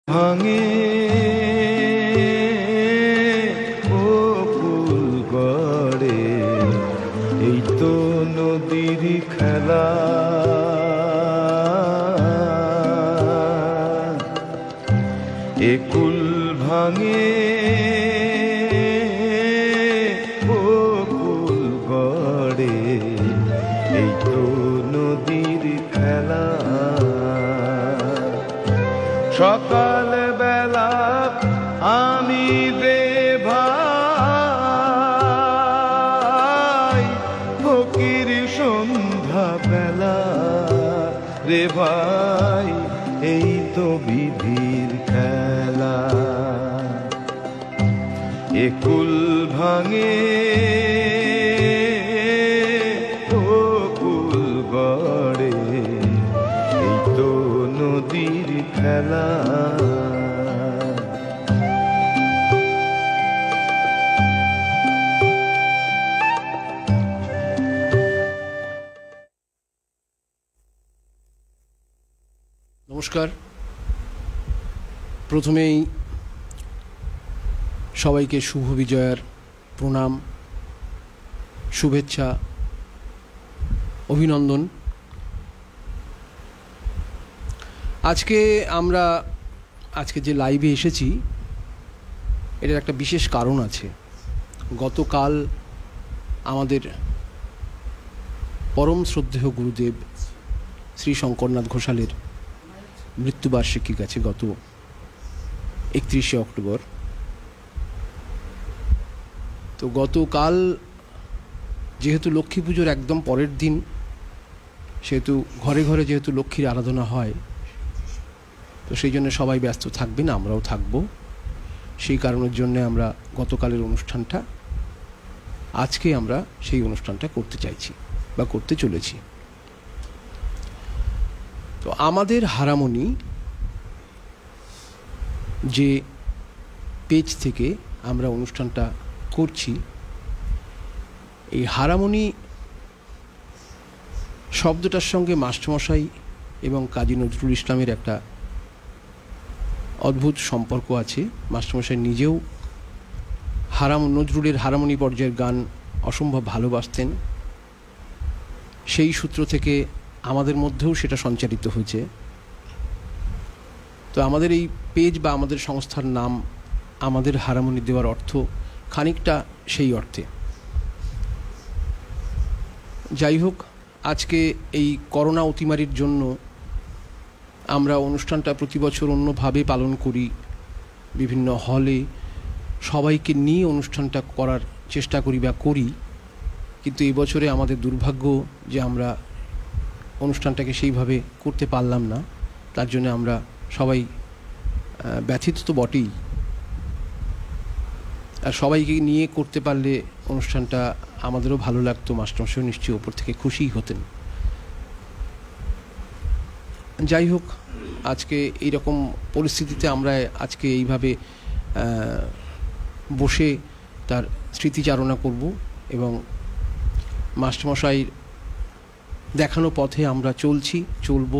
ভাঙে বকুল গড়ে, এই তো নদীর খেলা। একুল ভাঙে বকুল গড়ে, এই তো নদীর খেলা। সকাল বেলা আমি রে ভাই, ফকির সন্ধ্যা বেলা রে ভাই, এই তো বিধির খেলা। একুল ভাঙে বকুল গড়ে, এই তো নদীর খেলা। নমস্কার। প্রথমেই সবাইকে শুভ বিজয়ার প্রণাম, শুভেচ্ছা, অভিনন্দন। আজকে যে লাইভে এসেছি, এটার একটা বিশেষ কারণ আছে। গতকাল আমাদের পরম শ্রদ্ধেয় গুরুদেব শ্রী শঙ্করনাথ ঘোষালের মৃত্যুবার্ষিকী গেছে, গত 31শে অক্টোবর। তো গতকাল যেহেতু লক্ষ্মী পুজোর একদম পরের দিন, সেহেতু ঘরে ঘরে যেহেতু লক্ষ্মীর আরাধনা হয়, তো সেই জন্য সবাই ব্যস্ত থাকবেন, আমরাও থাকব। সেই কারণের জন্য আমরা গতকালের অনুষ্ঠানটা আজকে আমরা সেই অনুষ্ঠানটা করতে চাইছি বা করতে চলেছি। তো আমাদের হারামণি যে পেজ থেকে আমরা অনুষ্ঠানটা করছি, এই হারামণি শব্দটার সঙ্গে মাস্টারমশাই এবং কাজী নজরুল ইসলামের একটা অদ্ভুত সম্পর্ক আছে। মাস্টারমশাই নিজেও নজরুলের হারামণি পর্যায়ের গান অসম্ভব ভালোবাসতেন। সেই সূত্র থেকে আমাদের মধ্যেও সেটা সঞ্চারিত হয়েছে। তো আমাদের এই পেজ বা আমাদের সংস্থার নাম আমাদের হারামণি দেওয়ার অর্থ খানিকটা সেই অর্থে। যাই হোক, আজকে এই করোনা অতিমারির জন্য আমরা অনুষ্ঠানটা প্রতি বছর অন্যভাবে পালন করি, বিভিন্ন হলে সবাইকে নিয়ে অনুষ্ঠানটা করার চেষ্টা করি বা করি। কিন্তু এই বছরে আমাদের দুর্ভাগ্য যে আমরা অনুষ্ঠানটাকে সেইভাবে করতে পারলাম না। তার জন্য আমরা সবাই ব্যথিত তো বটেই, আর সবাইকে নিয়ে করতে পারলে অনুষ্ঠানটা আমাদেরও ভালো লাগতো, মাস্টারমশাই নিশ্চয়ই ওপর থেকে খুশিই হতেন। যাই হোক, আজকে এইরকম পরিস্থিতিতে আমরা আজকে এইভাবে বসে তার স্মৃতিচারণা করব এবং মাস্টারমশাই দেখানো পথে আমরা চলব,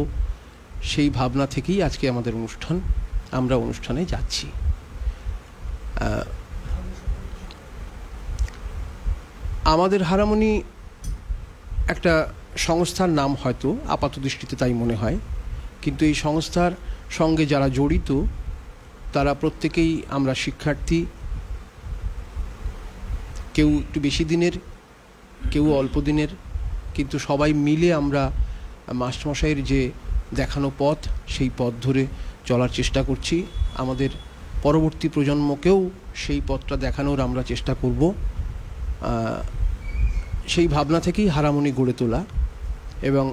সেই ভাবনা থেকেই আজকে আমাদের আমরা অনুষ্ঠানে যাচ্ছি। আমাদের হারামণি একটা সংস্থার নাম, হয়তো আপাত দৃষ্টিতে তাই মনে হয়, কিন্তু এই সংস্থার সঙ্গে যারা জড়িত তারা প্রত্যেকেই আমরা শিক্ষার্থী, কেউ একটু বেশি দিনের, কেউ অল্প দিনের, কিন্তু সবাই মিলে আমরা মাস্টারমশাইয়ের যে দেখানো পথ, সেই পথ ধরে চলার চেষ্টা করছি। আমাদের পরবর্তী প্রজন্মকেও সেই পথটা দেখানোর আমরা চেষ্টা করব। সেই ভাবনা থেকেই হারামণি গড়ে তোলা, এবং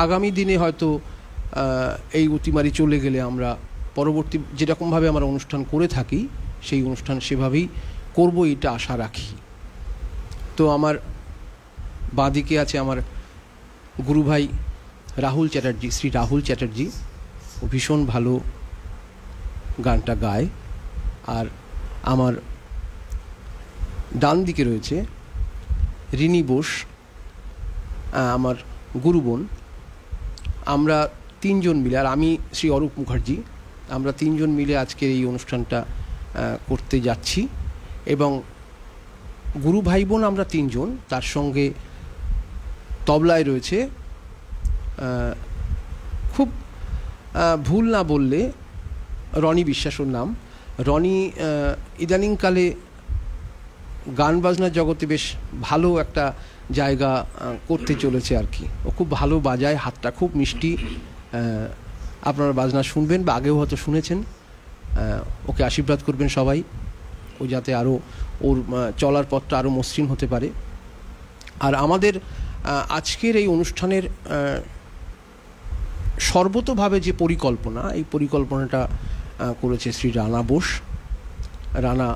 আগামী দিনে হয়তো এই অতিমারি চলে গেলে আমরা পরবর্তী যেরকমভাবে আমরা অনুষ্ঠান করে থাকি, সেই অনুষ্ঠান সেভাবেই করব, এটা আশা রাখি। তো আমার বাঁদিকে আছে আমার গুরু ভাই রাহুল চ্যাটার্জি, শ্রী রাহুল চ্যাটার্জি। ও ভীষণ ভালো গানটা গায়। আর আমার ডান দিকে রয়েছে রিনি বোস, আমার গুরু বোন। আমরা তিনজন মিলে, আর আমি শ্রী অরূপ মুখার্জি, আমরা তিনজন মিলে আজকের এই অনুষ্ঠানটা করতে যাচ্ছি এবং গুরু ভাই বোন আমরা তিনজন, তার সঙ্গে তবলায় রয়েছে খুব ভুল না বললে রনি বিশ্বাসের নাম। রনি ইদানিংকালে গান বাজনার জগতে বেশ ভালো একটা জায়গা করতে চলেছে আর কি। ও খুব ভালো বাজায়, হাতটা খুব মিষ্টি। আপনারা বাজনা শুনবেন বা আগেও হয়তো শুনেছেন। ওকে আশীর্বাদ করবেন সবাই, ও যাতে আরও ওর চলার পথটা আরও মসৃণ হতে পারে। আর আমাদের আজকের এই অনুষ্ঠানের সর্বতোভাবে যে পরিকল্পনা, এই পরিকল্পনাটা করেছে শ্রী রানা বোস। রানা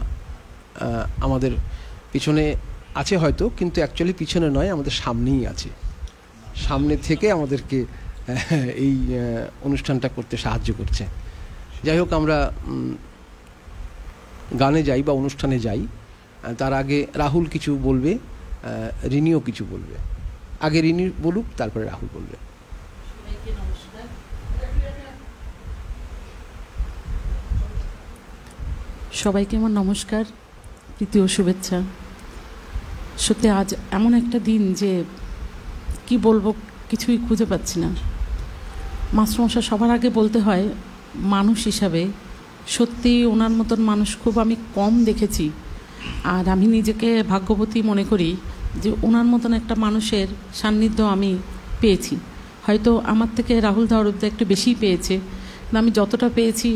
আমাদের পিছনে আছে হয়তো, কিন্তু অ্যাকচুয়ালি পিছনে নয়, আমাদের সামনেই আছে। সামনে থেকে আমাদেরকে এই অনুষ্ঠানটা করতে সাহায্য করছে। যাই হোক, আমরা গানে যাই বা অনুষ্ঠানে যাই, তার আগে রাহুল কিছু বলবে, রিনিও কিছু বলবে। আগে রিনি বলুক, তারপরে রাহুল বলবে। সবাইকে আমার নমস্কার, প্রীতি ও শুভেচ্ছা। সত্যি আজ এমন একটা দিন যে কি বলবো, কিছুই খুঁজে পাচ্ছি না। মাস্টারমশাই সবার আগে বলতে হয়, মানুষ হিসাবে সত্যি ওনার মতন মানুষ খুব আমি কম দেখেছি। আর আমি নিজেকে ভাগ্যবতী মনে করি যে ওনার মতন একটা মানুষের সান্নিধ্য আমি পেয়েছি। হয়তো আমার থেকে রাহুল ধাওরুদ্দা একটু বেশিই পেয়েছে, কিন্তু আমি যতটা পেয়েছি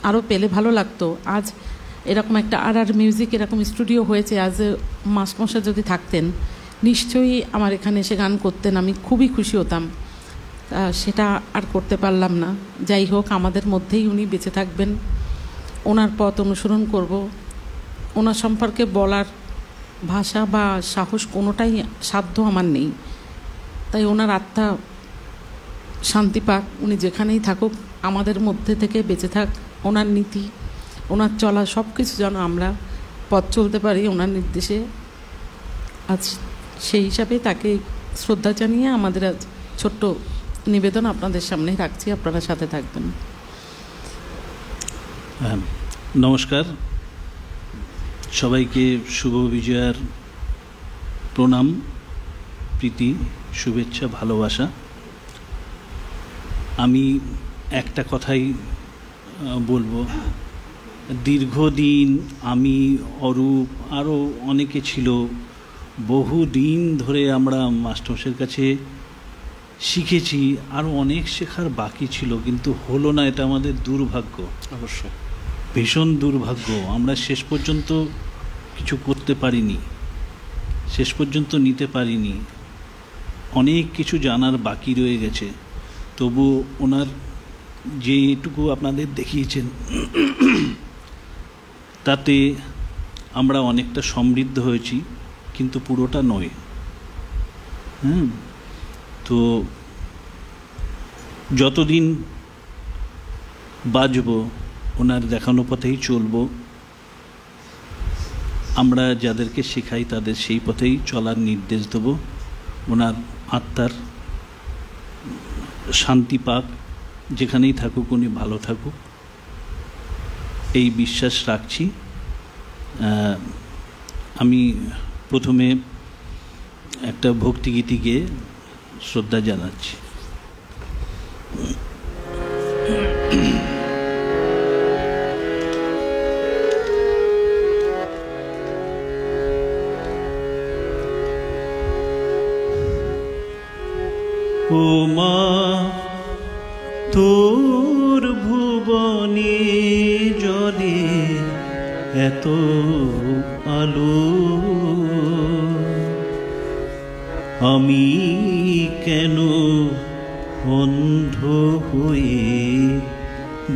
আরও পেলে ভালো লাগতো। আজ এরকম একটা আর মিউজিক এরকম স্টুডিও হয়েছে, আজ মাস্টারমশাই যদি থাকতেন নিশ্চয়ই আমার এখানে এসে গান করতেন, আমি খুবই খুশি হতাম। সেটা আর করতে পারলাম না। যাই হোক, আমাদের মধ্যেই উনি বেঁচে থাকবেন, ওনার পথ অনুসরণ করব। ওনার সম্পর্কে বলার ভাষা বা সাহস কোনোটাই সাধ্য আমার নেই। তাই ওনার আত্মা শান্তি পাক, উনি যেখানেই থাকুক আমাদের মধ্যে থেকে বেঁচে থাক। ওনার নীতি, ওনার চলা সব কিছু যেন আমরা পথ চলতে পারি ওনার নির্দেশে। আজ সেই হিসাবে তাকে শ্রদ্ধা জানিয়ে আমাদের আজ ছোট্ট নিবেদন আপনাদের সামনে রাখছি, আপনারা সাথে থাকবেন। নমস্কার সবাইকে, শুভ বিজয়ার প্রণাম, প্রীতি, শুভেচ্ছা, ভালোবাসা। আমি একটা কথাই বলবো, দীর্ঘদিন আমি, অরূপ, আরও অনেকে ছিল, বহু দিন ধরে আমরা মাস্টারমশাইয়ের কাছে শিখেছি, আরও অনেক শেখার বাকি ছিল, কিন্তু হলো না। এটা আমাদের দুর্ভাগ্য, অবশ্যই ভীষণ দুর্ভাগ্য। আমরা শেষ পর্যন্ত কিছু করতে পারিনি, শেষ পর্যন্ত নিতে পারিনি। অনেক কিছু জানার বাকি রয়ে গেছে। তবু ওনার যেটুকু আপনাদের দেখিয়েছেন তাতে আমরা অনেকটা সমৃদ্ধ হয়েছি, কিন্তু পুরোটা নয়। তো যতদিন বাঁচব ওনার দেখানো পথেই চলব। আমরা যাদেরকে শেখাই তাদের সেই পথেই চলার নির্দেশ দেব। ওনার আত্মার শান্তি পাক, যেখানেই থাকুক উনি ভালো থাকুক, এই বিশ্বাস রাখছি। আমি প্রথমে একটা ভক্তিগীতি গেয়ে শ্রদ্ধা জানাচ্ছি। ও মা, তোর ভুবনে জলে এত আলো, আমি কেন অন্ধ হয়ে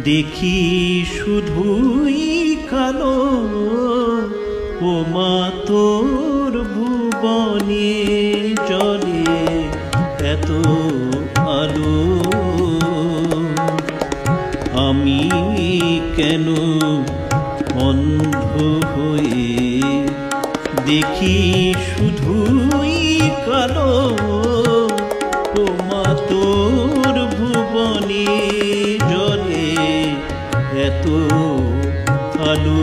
দেখি শুধুই কালো। ও মা, তোর ভুবনে জলে এত আলো, আমি কেন অন্ধ হয়ে দেখি শুধুই কালো। ও মা, তোর ভুবনে জলে এত আলো।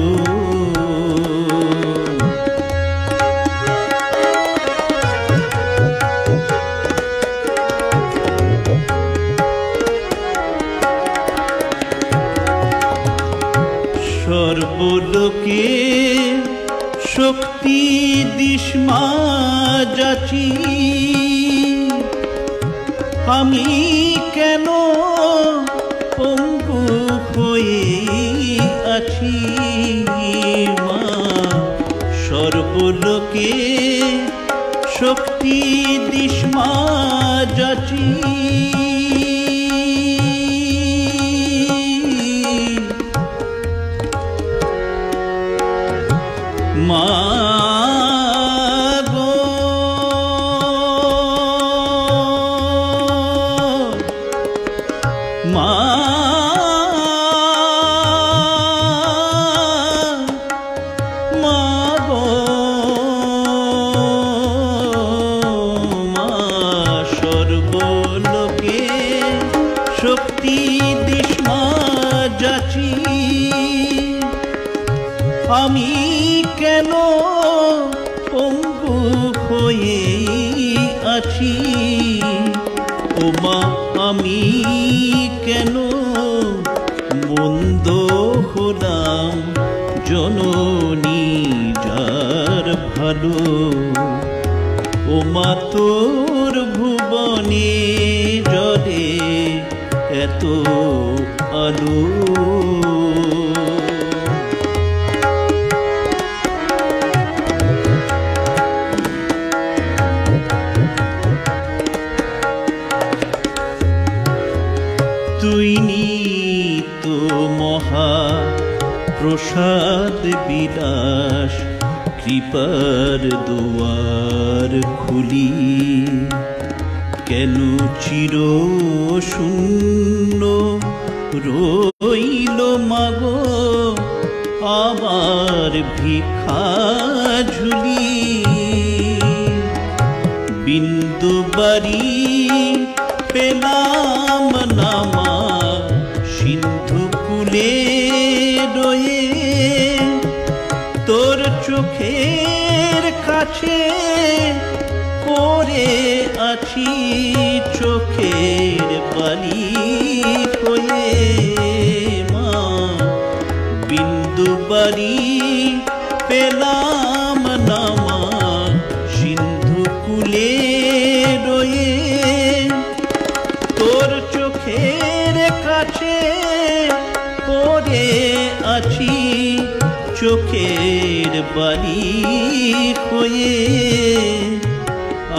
সর্বলোকে শক্তি দিশমা যাচি, আমি কেন পঙ্গু হয়ে আছি মা। সর্বলোকে শক্তি দিশমা যাচি, মা গো মা, মা গো মা। সর্বলোকে শক্তি দিশমা যাচি, আমি কেন পঙ্গু হয়ে আছি ও মা। আমি কেন মন্দ হলাম জননী যার ভালো ও মা। তোর ভুবনে জলে এত আলো। তুই নিত মহা প্রসাদ বিলাস, কৃপার দুয়ার খুলি কেন চির শূন্য রইল মাগো আমার ভিক্ষা ঝুলি। বিন্দু বাড়ি পেলাম নামা সিন্ধু কুলে রয়ে, তোর চোখের কাছে পড়ে আছি চোখের বালি হয়ে মা। বিন্দু বাড়ি পেলাম নামা সিন্ধু কুলে রয়ে, তোর চোখের কাছে পড়ে আছি চোখের বালি হয়ে।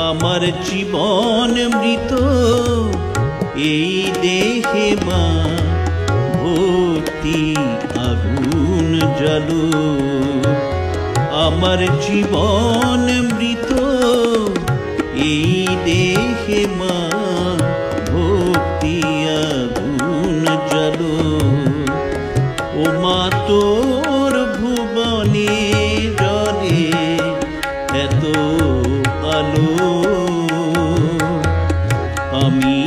আমার জীবন মৃত এই দেহে মা, ভক্তি আগুন জ্বালো। আমার জীবন মৃত এই দেহে মা, ভক্তি আগুন জ্বালো ও মা। তোর ভুবনে জলে এত আলো, আমি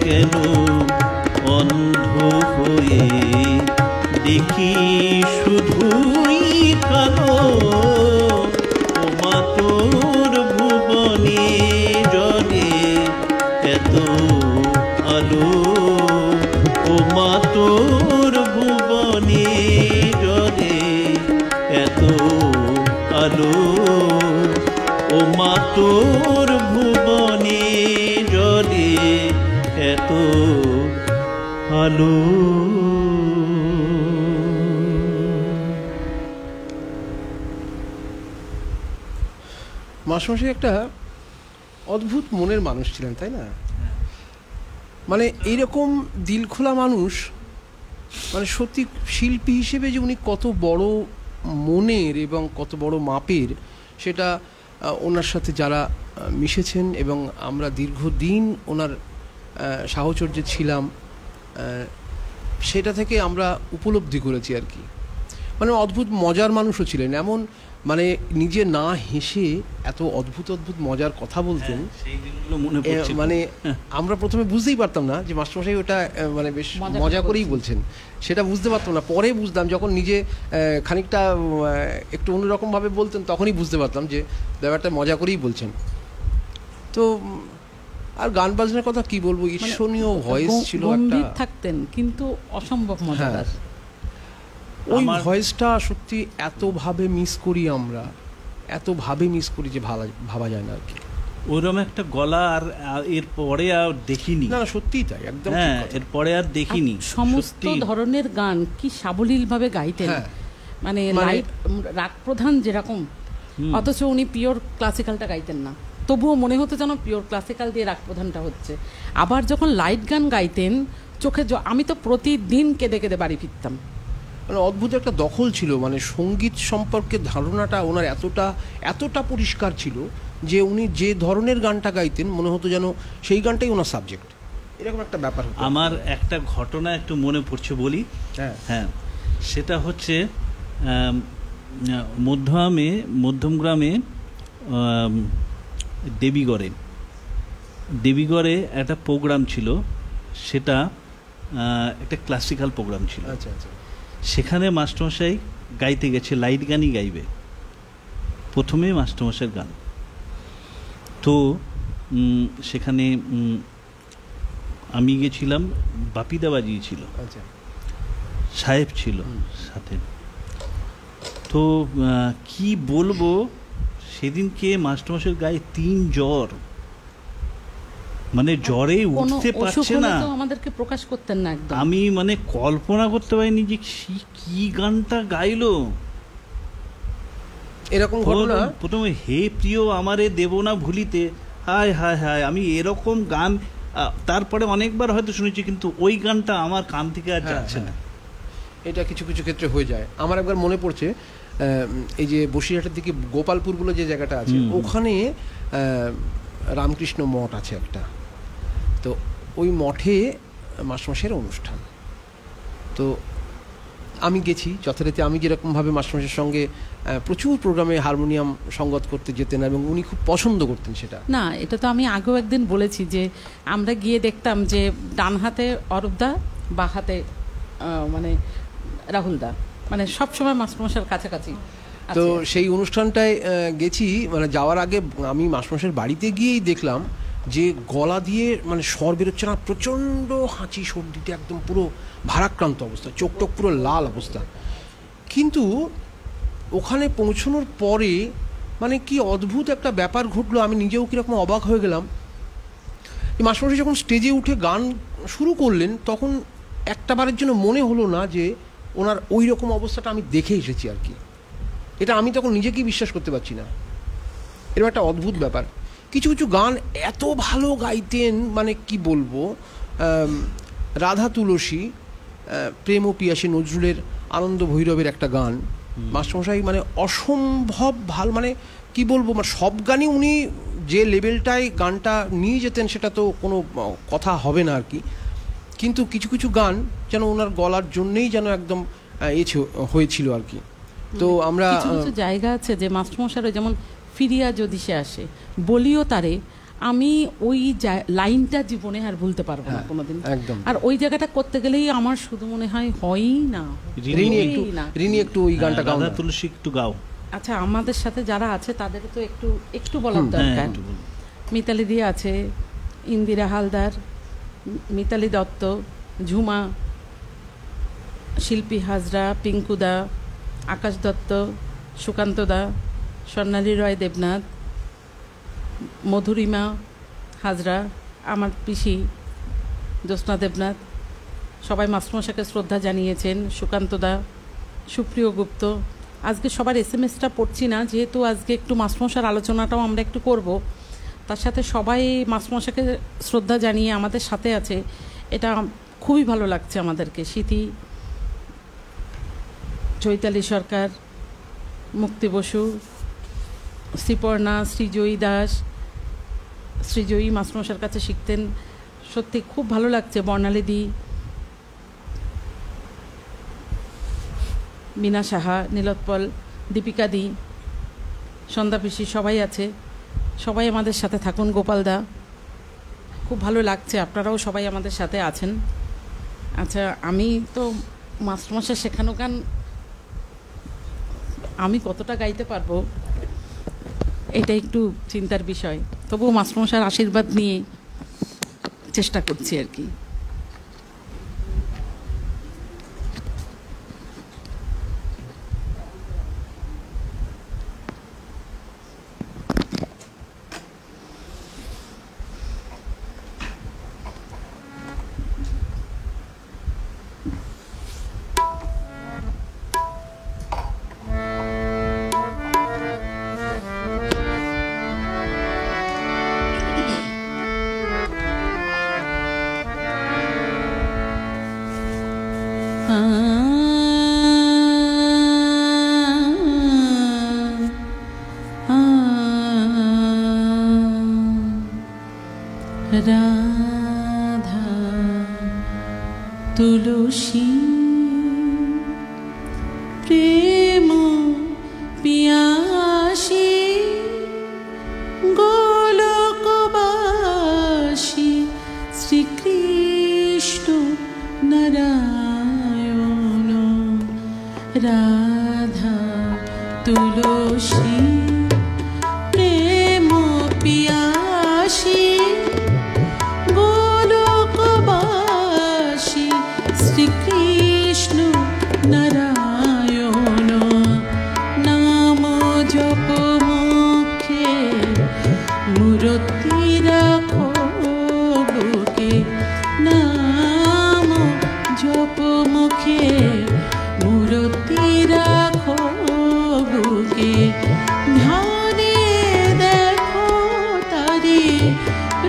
কেন অন্ধ হয়ে দেখি শুধুই কালো ও মা। তোর ভুবনে জলে এত আলো ও মা। তোর ভুবনে জলে এত আলো ও মা। তোর ভুবনে জলে এত আলো। মাস্টারমশাই একটা অদ্ভুত মনের মানুষ ছিলেন, তাই না? মানে এইরকম দিল খোলা মানুষ, মানে সত্যি শিল্পী হিসেবে যে উনি কত বড় মনের এবং কত বড় মাপের, সেটা ওনার সাথে যারা মিশেছেন এবং আমরা দীর্ঘদিন ওনার সাহচর্যে ছিলাম, সেটা থেকে আমরা উপলব্ধি করেছি আর কি। মানে অদ্ভুত মজার মানুষও ছিলেন, এমন মানে নিজে না হেসে এত অদ্ভুত অদ্ভুত মজার কথা বলতেন। সেই দিনগুলো মনে পড়ছে। মানে আমরা প্রথমে বুঝতেই পারতাম না যে মাস্টারমশাই ওটা মানে বেশ মজা করেই বলছেন, সেটা বুঝতে পারতাম না। পরে বুঝলাম, যখন নিজে খানিকটা একটু অন্যরকমভাবে বলতেন তখনই বুঝতে পারতাম যে ব্যাপারটা মজা করেই বলছেন। তো আর গান বাজনার কথা কি বলবো, ঈর্ষণীয় ভয়েস ছিল একটা, থাকতেন কিন্তু অসম্ভব মজাদার। ওই ভয়েসটা সত্যি এতভাবে মিস করি আমরা, এতভাবে মিস করি যে ভাবা যায় না আর কি। ওইরকম একটা গলা আর এরপরে আর দেখিনি। না সত্যিই তাই, একদম। হ্যাঁ, এরপরে আর দেখিনি। সমস্ত ধরনের গান কি সাবলীলভাবে গাইতেন, মানে রাগ প্রধান যেরকম, অথচ উনি পিওর ক্লাসিক্যালটা গাইতেন না, তবুও মনে হতো যেন পিওর ক্লাসিক্যাল দিয়ে রাগ প্রধানটা হচ্ছে। আবার যখন লাইট গান গাইতেন, চোখে আমি তো প্রতিদিন কেঁদে কেঁদে বাড়ি ফিরতাম। মানে অদ্ভুত একটা দখল ছিল, মানে সঙ্গীত সম্পর্কে ধারণাটা ওনার এতটা পরিষ্কার ছিল যে উনি যে ধরনের গানটা গাইতেন মনে হতো যেন সেই গানটাই ওনার সাবজেক্ট, এরকম একটা ব্যাপার। আমার একটা ঘটনা একটু মনে পড়ছে, বলি। হ্যাঁ, সেটা হচ্ছে মধ্যমগ্রামে দেবীগড়ে একটা প্রোগ্রাম ছিল, সেটা একটা ক্লাসিক্যাল প্রোগ্রাম ছিল। আচ্ছা আচ্ছা। সেখানে মাস্টারমশাই গাইতে গেছে, লাইট গানই গাইবে, প্রথমে মাস্টারমশাইয়ের গান। তো সেখানে আমি গেছিলাম, বাপিদা বাজিয়েছিল, সাহেব ছিল সাথে। তো কি বলবো, সেদিনকে মাস্টারমশাইয়ের গায়ে 3 জ্বর, মানে জ্বরে উঠতে পারছে না, আমাদেরকে প্রকাশ করতেন না একদম। আমি মানে কল্পনা করতে পারিনি যে কি গানটা গাইলো। এরকম ঘটনা প্রথমে হে প্রিয় আমারে দেব না ভুলিতে, হায় হায় হায়, আমি এরকম গান তারপরে অনেকবার হয়তো শুনেছি, কিন্তু ওই গানটা আমার কান থেকে আর যাচ্ছে না। এটা কিছু কিছু ক্ষেত্রে হয়ে যায়। আমার একবার মনে পড়ছে, এই যে বসিরহাটের দিকে গোপালপুর বলে যে জায়গাটা আছে, ওখানে রামকৃষ্ণ মঠ আছে একটা, তো ওই মঠে মাস্টারমশাইয়ের অনুষ্ঠান। তো আমি গেছি যথারীতি, আমি যেরকমভাবে মাস্টারমশাইয়ের সঙ্গে প্রচুর প্রোগ্রামে হারমোনিয়াম সঙ্গত করতে যেতেন এবং উনি খুব পছন্দ করতেন সেটা। না, এটা তো আমি আগেও একদিন বলেছি যে আমরা গিয়ে দেখতাম যে ডান হাতে অরূপদা, বা হাতে মানে রাহুলদা, মানে সবসময় মাস্টারমশাইয়ের কাছাকাছি। তো সেই অনুষ্ঠানটায় গেছি, মানে যাওয়ার আগে আমি মাস্টারমশাইয়ের বাড়িতে গিয়েই দেখলাম যে গলা দিয়ে মানে স্বর বেরোচ্ছে না, প্রচণ্ড হাঁচি সর্দিতে একদম পুরো ভারাক্রান্ত অবস্থা, চোখ টোক পুরো লাল অবস্থা। কিন্তু ওখানে পৌঁছানোর পরে মানে কি অদ্ভুত একটা ব্যাপার ঘটলো, আমি নিজেও কীরকম অবাক হয়ে গেলাম। মাস্টারমশাই যখন স্টেজে উঠে গান শুরু করলেন, তখন একটা বারের জন্য মনে হলো না যে ওনার ওই রকম অবস্থাটা আমি দেখে এসেছি আর কি। এটা আমি তখন নিজেকেই বিশ্বাস করতে পারছি না, এরকম একটা অদ্ভুত ব্যাপার। কিছু কিছু গান এত ভালো গাইতেন, মানে কি বলবো, রাধা তুলসী, প্রেম ও পিয়াসী নজরুলের আনন্দ ভৈরবের একটা গান, মাস্টারমশাই মানে অসম্ভব ভালো, মানে কি বলবো, মানে সব গানই উনি যে লেভেলটায় গানটা নিয়ে যেতেন সেটা তো কোনো কথা হবে না আর কি। কিন্তু কিছু কিছু গান যেন ওনার গলার জন্যেই যেন একদম হয়েছিল আর কি। তো আমরা কিছু জায়গা আছে যে মাস্টারমশাই, যেমন ফিরিয়া যদি সে আসে, বলিও তারে, আমি ওই লাইনটা জীবনে আর ভুলতে পারবো না কোনোদিন। আর ওই জায়গাটা করতে গেলেই আমার শুধু মনে হয় হয়ই না। রিনি একটু ওই গানটা গাও, তুলসী একটু গাও। আচ্ছা, আমাদের সাথে যারা আছে তাদের তো একটু বলার দরকার। মিতালি দি আছে, ইন্দিরা হালদার, মিতালি দত্ত, ঝুমা, শিল্পী হাজরা, পিঙ্কুদা, আকাশ দত্ত, সুকান্ত দা, স্বর্ণালী রয় দেবনাথ, মধুরিমা হাজরা, আমার পিসি জ্যোৎস্না দেবনাথ, সবাই মাস্টারমশাইকে শ্রদ্ধা জানিয়েছেন। সুকান্ত দা, সুপ্রিয় গুপ্ত, আজকে সবার SMS-টা পড়ছি না, যেহেতু আজকে একটু মাস্টারমশাইয়ের আলোচনাটাও আমরা একটু করব, তার সাথে সবাই মাস্টারমশাইকে শ্রদ্ধা জানিয়ে আমাদের সাথে আছে, এটা খুবই ভালো লাগছে আমাদেরকে। স্মৃতি, চৈতালি সরকার, মুক্তি বসু, শ্রীপর্ণা, শ্রীজয়ী দাস, শ্রীজয়ী মাস্টারমশাইয়ের কাছে শিখতেন, সত্যি খুব ভালো লাগছে। বর্ণালী দি, মিনা সাহা, নীলোৎপল, দীপিকা দি, সন্ধ্যা পিসি, সবাই আছে। সবাই আমাদের সাথে থাকুন। গোপালদা, খুব ভালো লাগছে, আপনারাও সবাই আমাদের সাথে আছেন। আচ্ছা, আমি তো মাস্টারমশাই শেখানো গান আমি কতটা গাইতে পারবো এটা একটু চিন্তার বিষয়, তবুও মাস্টারমশাইয়ের আশীর্বাদ নিয়ে চেষ্টা করছি আর কি। রাধা তুলসী প্রেম পিয়াসী গোলকবাসী শ্রীকৃষ্ণ নারায়ণ। রাধা তুলসী প্রেম পিয়াসী গোলকবাসী শ্রীকৃষ্ণ নারায়ণ। নাম জপ মুখে মূরতি রাখো বুকে, নাম জপ মুখে মূরতি রাখো বুকে। ধ্যানে দেখো তারি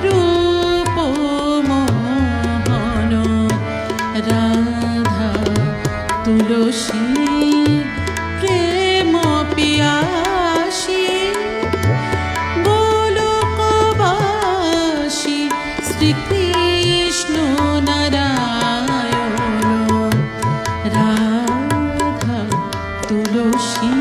রূপ মোহন। রাধা তুলসী প্রেম পিয়াসী গোলকবাসী শ্রীকৃষ্ণ নারায়ণ। রাধা তুলসী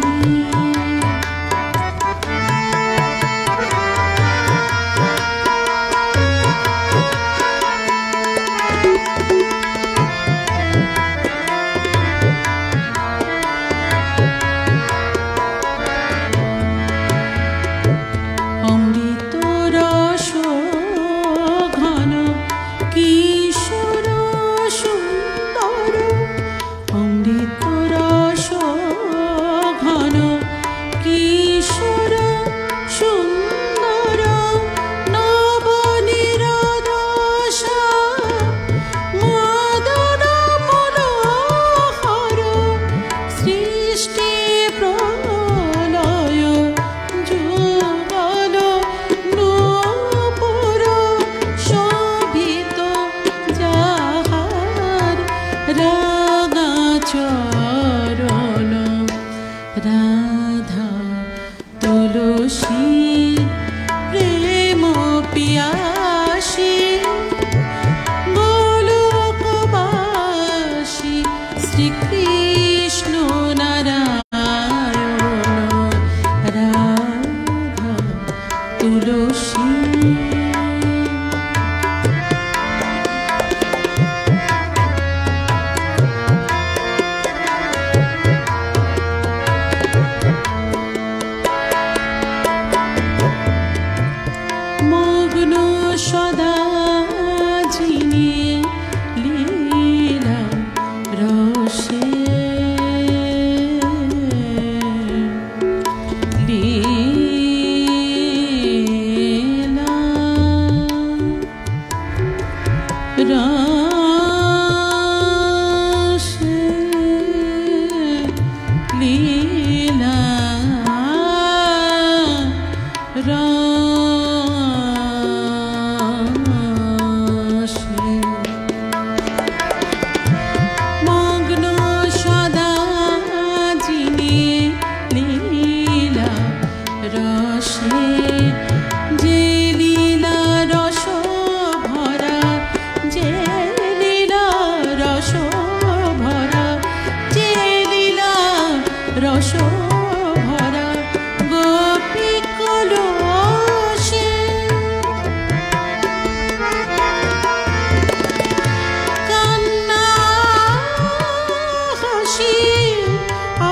অমৃত রস ঘন কিশোর সুন্দর। অমৃত রস ঘন কিশোর সুন্দর। নবনীরদশা মদন মনোহর। সৃষ্টি প্রলয় যুগল নূপুর। শোভিত যাহার রাঙা চরণ। রাধা তুলসী প্রেম পিয়াসী গোলকবাসী শ্রীকৃষ্ণ নারায়ণ। রাধা তুলসী মগ্ন সদা যিনি লীলা রসে।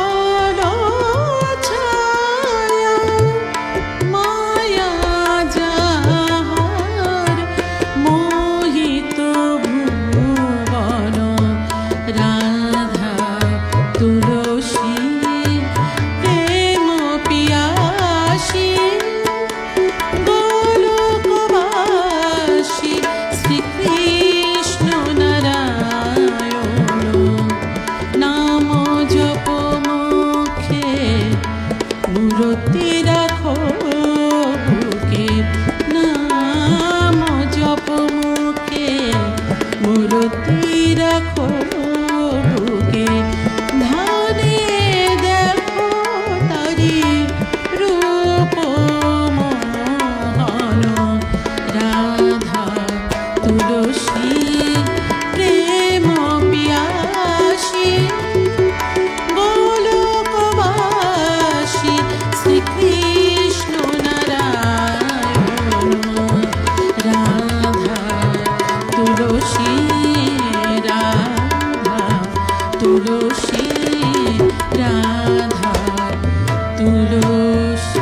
আলো ছায়া মায়া যাহার মোহিত ভুবন রাধা তুলসী প্রেম পিয়াসী গোলকবাসী শ্রীকৃষ্ণ নারায়ণ নাম জপ মুখে মূরতি রাখো বুকে নাম জপ মুখে মূরতি রাখো বুকে ধানে দেখো তারি রূপ মোহন রাধা তুলসী প্রেম পিয়াসী গোলকবাসী শ্রীকৃষ্ণ নারায়ণ রাধা তুলসী রাধা তুলসী রাধা তুলসী।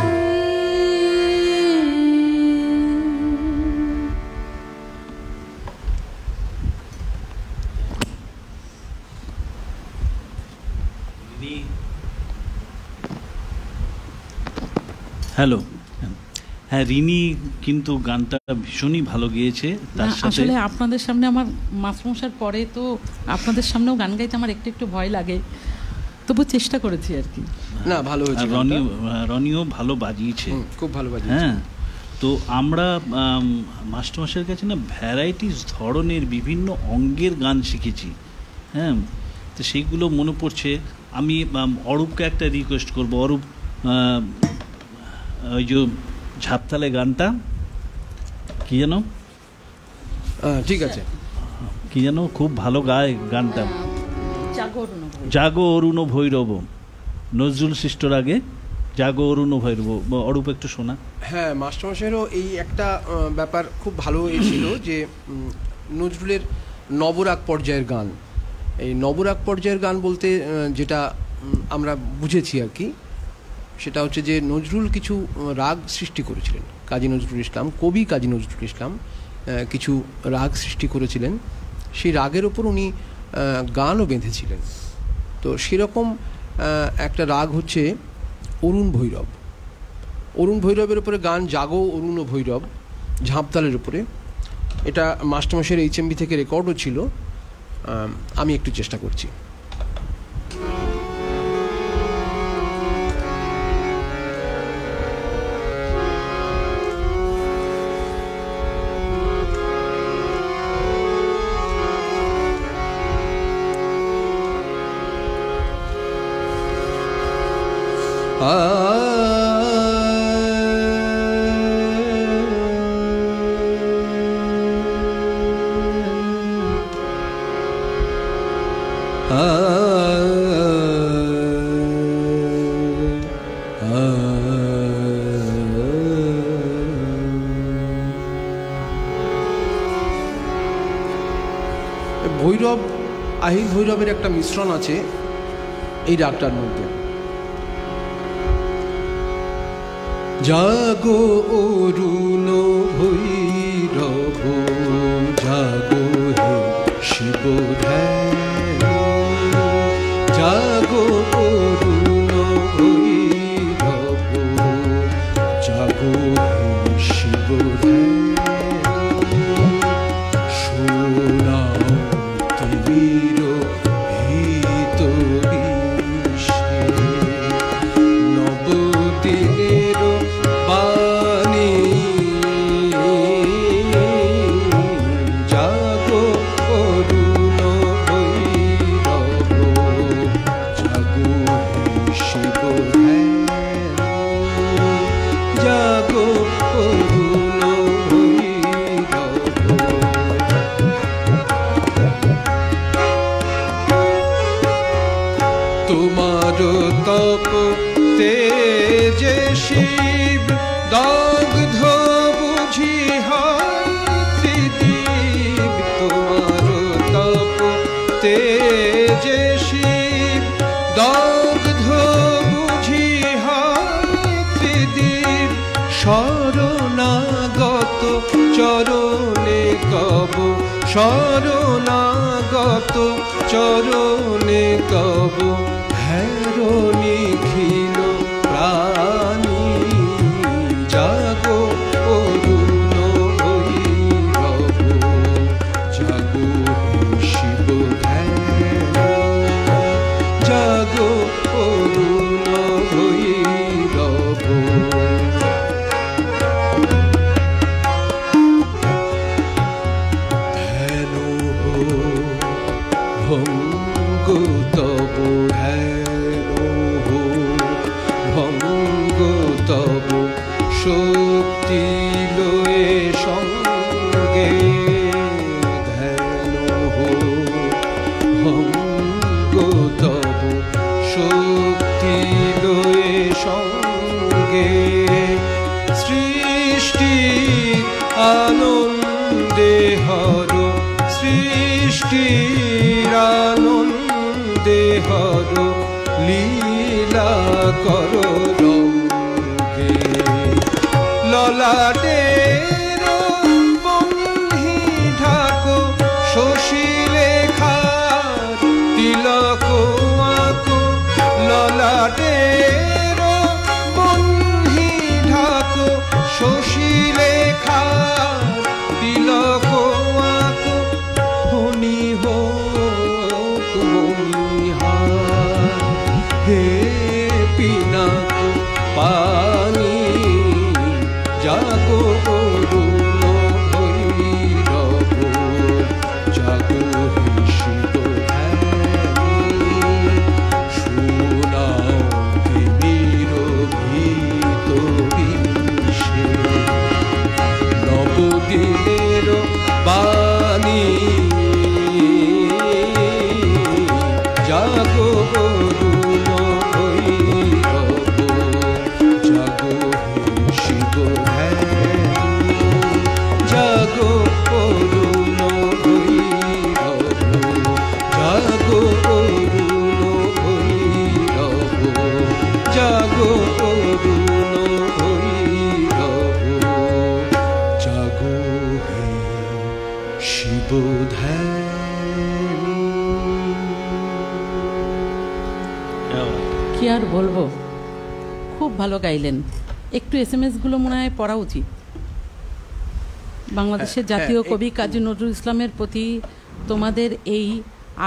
হ্যালো, হ্যাঁ রিনি কিন্তু গানটা ভীষণই ভালো গেয়েছে। তার সাথে আসলে আপনাদের সামনে আমার মাস্টারমশাইয়ের পরে তো আপনাদের সামনেও গান গাইতে আমার একটু একটু ভয় লাগে, তবু চেষ্টা করেছি আর কি। না, ভালো হয়েছে। রনিও ভালো বাজিয়েছে, খুব ভালো বাজিয়েছে। হ্যাঁ, তো আমরা মাস্টারমশাইয়ের কাছে না ভ্যারাইটিস ধরনের বিভিন্ন অঙ্গের গান শিখেছি। হ্যাঁ, তো সেইগুলো মনে পড়ছে। আমি অরূপকে একটা রিকোয়েস্ট করবো। অরূপ, ওই যে ঝাপতালে গানটা কি যেন, ঠিক আছে, কি যেন খুব ভালো গায় গানটা, জাগো অরুণ ভৈরব, নজরুল সৃষ্টর আগে জাগো অরুণ ভৈরব। অরূপ একটু শোনা। হ্যাঁ, মাস্টারমশাইয়েরও এই একটা ব্যাপার খুব ভালো ছিল যে নজরুলের নবরাগ পর্যায়ের গান। এই নবরাগ পর্যায়ের গান বলতে যেটা আমরা বুঝেছি আর কি, সেটা হচ্ছে যে নজরুল কিছু রাগ সৃষ্টি করেছিলেন। কাজী নজরুল ইসলাম, কবি কাজী নজরুল ইসলাম কিছু রাগ সৃষ্টি করেছিলেন, সেই রাগের ওপর উনি গানও বেঁধেছিলেন। তো সেরকম একটা রাগ হচ্ছে অরুণ ভৈরব। অরুণ ভৈরবের উপরে গান জাগো অরুণ ভৈরব, ঝাঁপতালের উপরে। এটা মাস্টারমশাইয়ের HMV থেকে রেকর্ডও ছিল। আমি একটু চেষ্টা করছি। ভৈরব, আহির ভৈরবের একটা মিশ্রণ আছে এই রাগটার মধ্যে। জাগো অরুণ ভৈরব, জাগো হে শিব ধ্যান, জাগো অরুণ ভৈরব, জাগো হে শিব ধ্যান, শোনাও তিমির হিত বিশ্বে, নবদিনের বাণী, জাগো অরুণ ভৈরব, জাগো শিব ধ্যান, জাগো অরুণ ভৈরব। তোমার তপ তেজে শিব দগ্ধ বুঝি ত্রিদীপ, তোমার তপ তেজে শিব দগ্ধ বুঝি হায়দ্রীর শরণাগত চরণে কব, শরণাগত চরণে কব, হেরো নিখিল প্রাণী জাগো অরুণ ভৈরব, জাগো শিব ধ্যান, জাগো অরুণ ভৈরব। ধ্যান ভঙ্গ তব, ধ্যান ভঙ্গ তব, শক্তি লয়ে সঙ্গে, ধ্যান ভঙ্গ তব, শক্তি লয়ে সঙ্গে, সৃষ্টি আনন্দে হর, সৃষ্টির আনন্দে হর, লীলা কর রঙ্গে, ললাটের বন্ধি ঢাকো, শশীলেখার তিলক আঁকো, ললাটের বন্ধি ঢাকো, শশীলেখার তিলক আঁকো, ফণি হোক মণিহার, হে পিনাক পানি জাগো অরুণ ভৈরব, জাগো শিব ধ্যানী, শোনাও তিমির ভীত বিষে, নবদিনের বাণী জাগো অরুণ ভৈরব, জাগো শিব ধ্যানী, জাগো অরুণ ভৈরব, জাগো অরুণ ভৈরব, জাগো অরুণ ভৈরব, জাগো হে শিব ধ্যানী। কি আর বলবো, খুব ভালো গাইলেন। একটু এসএমএস-গুলো মনে হয় পড়া উচিত। বাংলাদেশের জাতীয় কবি কাজী নজরুল ইসলামের প্রতি তোমাদের এই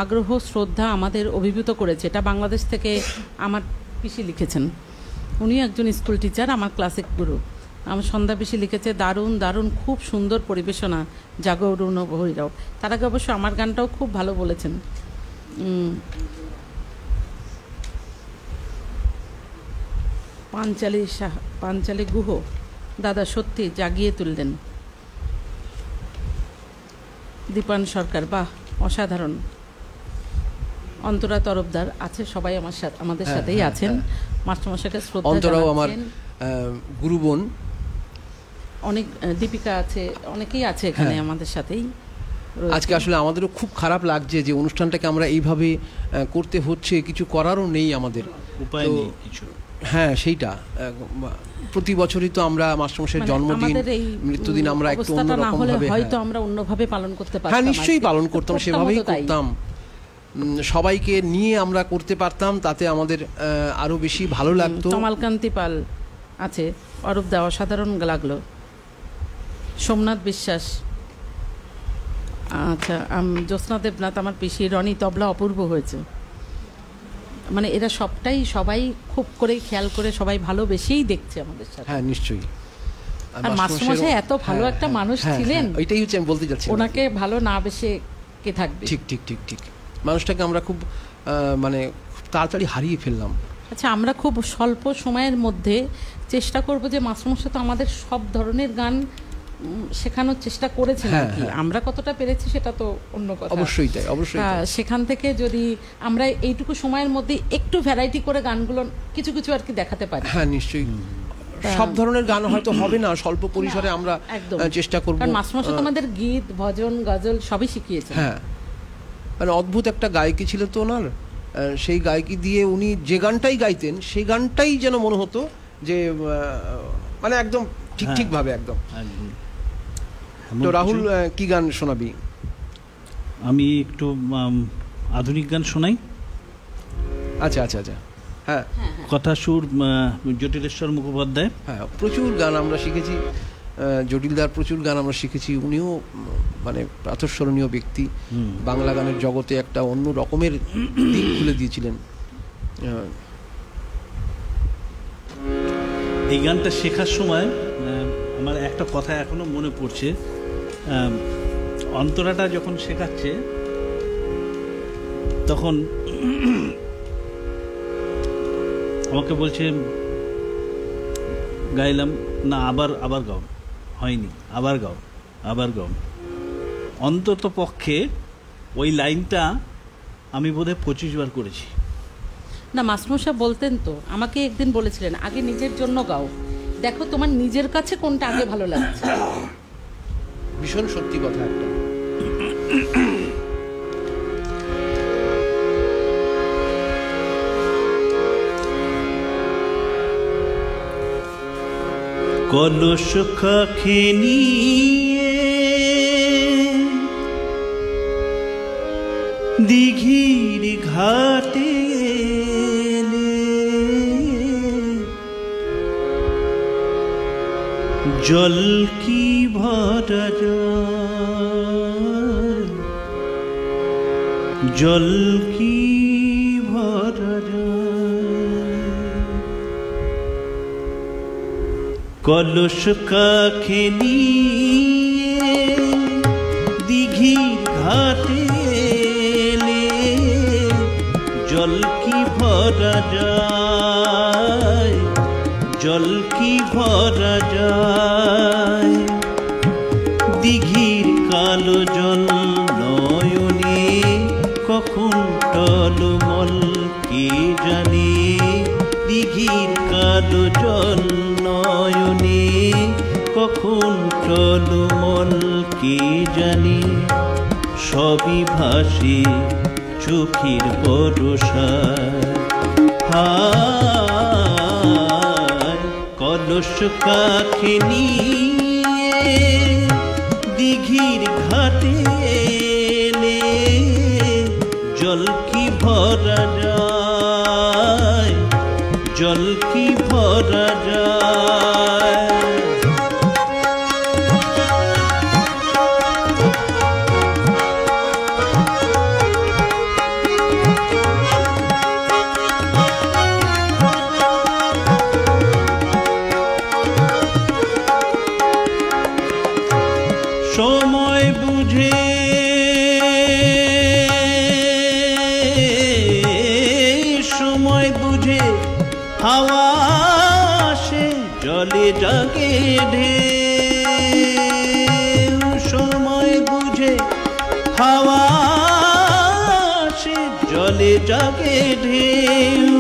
আগ্রহ শ্রদ্ধা আমাদের অভিভূত করেছে। এটা বাংলাদেশ থেকে আমার পিসি লিখেছেন, উনি একজন স্কুল টিচার, আমার ক্লাসিক গুরু। আমার সন্ধ্যা পিসি লিখেছে, দারুণ দারুণ, খুব সুন্দর পরিবেশনা, জাগো অরুণ ভৈরব। তার আগে অবশ্য আমার গানটাও খুব ভালো বলেছেন। পাঞ্চালী গুহ দাদা সত্যি জাগিয়ে তুললেন। দীপান সরকার, বাহ অসাধারণ। অন্তরা তরফদার আছে, সবাই আমাদের সাথেই আছেন। মাস্টারমশাইকে শ্রদ্ধা জানাচ্ছেন। অন্তরাও আমার গুরু বোন। অনেক দীপিকা আছে, অনেকেই আছে এখানে আমাদের সাথেই। আজকে আসলে আমাদেরও খুব খারাপ লাগছে যে অনুষ্ঠানটাকে আমরা এইভাবে করতে হচ্ছে, কিছু করারও নেই আমাদের, উপায় নেই কিছু। হ্যাঁ, সেইটা প্রতি বছরই তো আমরা মাস্টারমশাইয়ের জন্মদিন, মৃত্যুদিন আমরা একটু অন্যরকম ভাবে, হয়তো আমরা অন্যভাবে পালন করতে পারতাম। হ্যাঁ, নিশ্চয়ই পালন করতাম, সেভাবেই করতাম, সবাইকে নিয়ে আমরা করতে পারতাম, তাতে আমাদের আরো বেশি ভালো লাগতো। কমলকান্তি পাল আছে, অরূপ দা অসাধারণ লাগলো। সোমনাথ বিশ্বাস, আচ্ছা, জ্যোৎস্না দেবনাথ আমার পিসি, রনি তবলা অপূর্ব হয়েছে। মানে এরা সবাই খুব করে খেয়াল করে সবাই ভালোবেসেই দেখছে আমাদের সাথে। হ্যাঁ, নিশ্চয়ই। আর মাস্টারমশাই এত ভালো একটা মানুষ ছিলেন, ওইটাই হচ্ছে আমি বলতে যাচ্ছি, ওনাকে ভালো না বেশে কে থাকবে। ঠিক ঠিক ঠিক ঠিক, মানুষটাকে আমরা খুব মানে তাড়াতাড়ি হারিয়ে ফেললাম। আচ্ছা, আমরা খুব স্বল্প সময়ের মধ্যে চেষ্টা করব যে মাস্টারমশাই তো আমাদের সব ধরনের গান শেখানোর চেষ্টা করেছেন আর কি। আমরা কতটা পেরেছি সেটা তো অন্য কথা, অবশ্যই তাই, অবশ্যই। সেখান থেকে যদি আমরা এইটুকু সময়ের মধ্যে একটু ভ্যারাইটি করে গানগুলো কিছু কিছু আর কি দেখাতে পারি। হ্যাঁ, নিশ্চয়ই। সব ধরনের গান হয়তো হবে না, স্বল্প পরিসরে আমরা চেষ্টা করব। কারণ মাস্টারমশাই তো আমাদের গীত, ভজন, গজল সবই শিখিয়েছেন। হ্যাঁ, মানে অদ্ভুত একটা গায়িকা ছিল তো ওনার, সেই গায়কি দিয়ে উনি যে গানটাই গাইতেন সেই গানটাই যেন মনে হতো যে মানে একদম ঠিকভাবে একদম। তো রাহুল, কি গান শোনাবি? আমি একটু আধুনিক গান শোনাই। আচ্ছা আচ্ছা আচ্ছা, হ্যাঁ। কথা সুর জটিলেশ্বর মুখোপাধ্যায়। হ্যাঁ, প্রচুর গান আমরা শিখেছি, জটিলদার প্রচুর গান আমরা শিখেছি। উনিও মানে প্রাতঃস্মরণীয় ব্যক্তি, বাংলা গানের জগতে একটা অন্য রকমের দিক খুলে দিয়েছিলেন। এই গানটা শেখার সময় আমার একটা কথা এখনো মনে পড়ছে। অন্তরাটা যখন শেখাচ্ছে তখন আমাকে বলছে, গাইলাম না, আবার গাও, হয়নি, আবার গাও। অন্তত পক্ষে ওই লাইনটা আমি বোধহয় 25 বার করেছি। না, মাস্টারমশাই বলতেন তো, আমাকে একদিন বলেছিলেন আগে নিজের জন্য গাও, দেখো তোমার নিজের কাছে কোনটা আগে ভালো লাগছে। ভীষণ সত্যি কথা একটা। কলস খাখে নিয়ে দিঘির ঘাটে এলে, জল কি ভরা যায়, জল কি ভরা যায়। কলস কাখে নিয়ে দিঘির ঘাটে এলে, জল কি ভরা যায়, জল কি ভরা যায়। দিঘির কালো জল নয়নে কখন টলমল কে জানে, দিঘির কালো জল নয়নে কখন টলমল কে জানে। সবই ভাসে চোখের ভরসায়, হায় কলস কাখে নিয়ে দিঘির ঘাটে এলে, জল কি ভরা যায়, জল কি ভরা যায়। সময় বুঝে হাওয়া আসে, জলে জাগে ঢেউ। সময় বুঝে হাওয়া আসে, জলে জাগে ঢেউ।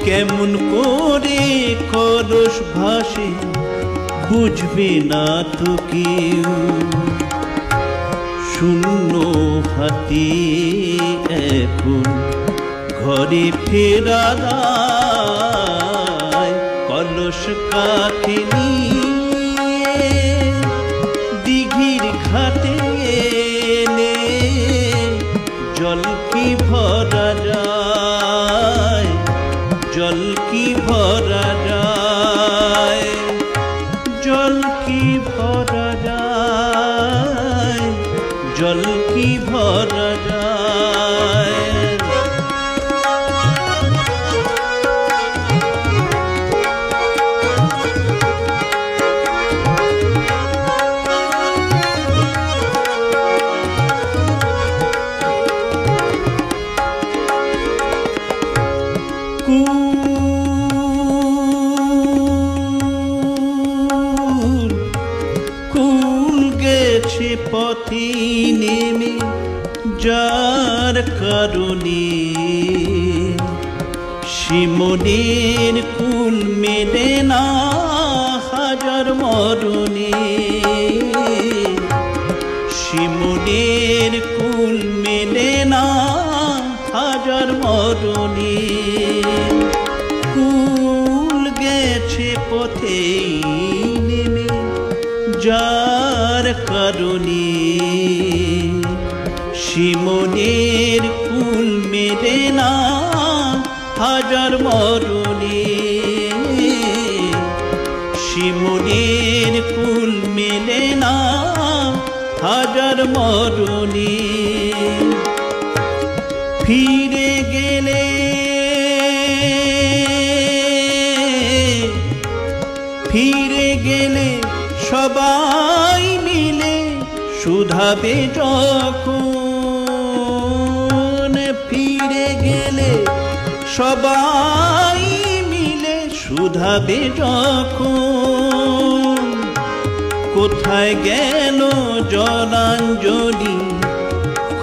কেমন করে কলস ভাসে বুঝবে না তো কেউ। শূন্য হাতে এখন ঘরে ফেরা দায়, কলস কাখে নিয়ে দিঘির ঘাটে এলে, জল কি ভরা যায়, জল কি ভরা যায়, জল কি ভরা যায়, জল কি ভরা যায়। কুল গেছে পথে নেমে যার কারণে, শিমনের কুল মেলে না হাজার মরণে। শিমনের কুল মেলে না হাজার কুল গেছে পথেই নেমে যার কারণে শিমনের কুল মেলে না হাজার মরণে শিমনের কুল মেলে না হাজার মরণে ফিরে গেলে সবাই মিলে শুধাবে যখন ফিরে গেলে সবাই মিলে শুধাবে যখন কোথায় গেল জলাঞ্জলি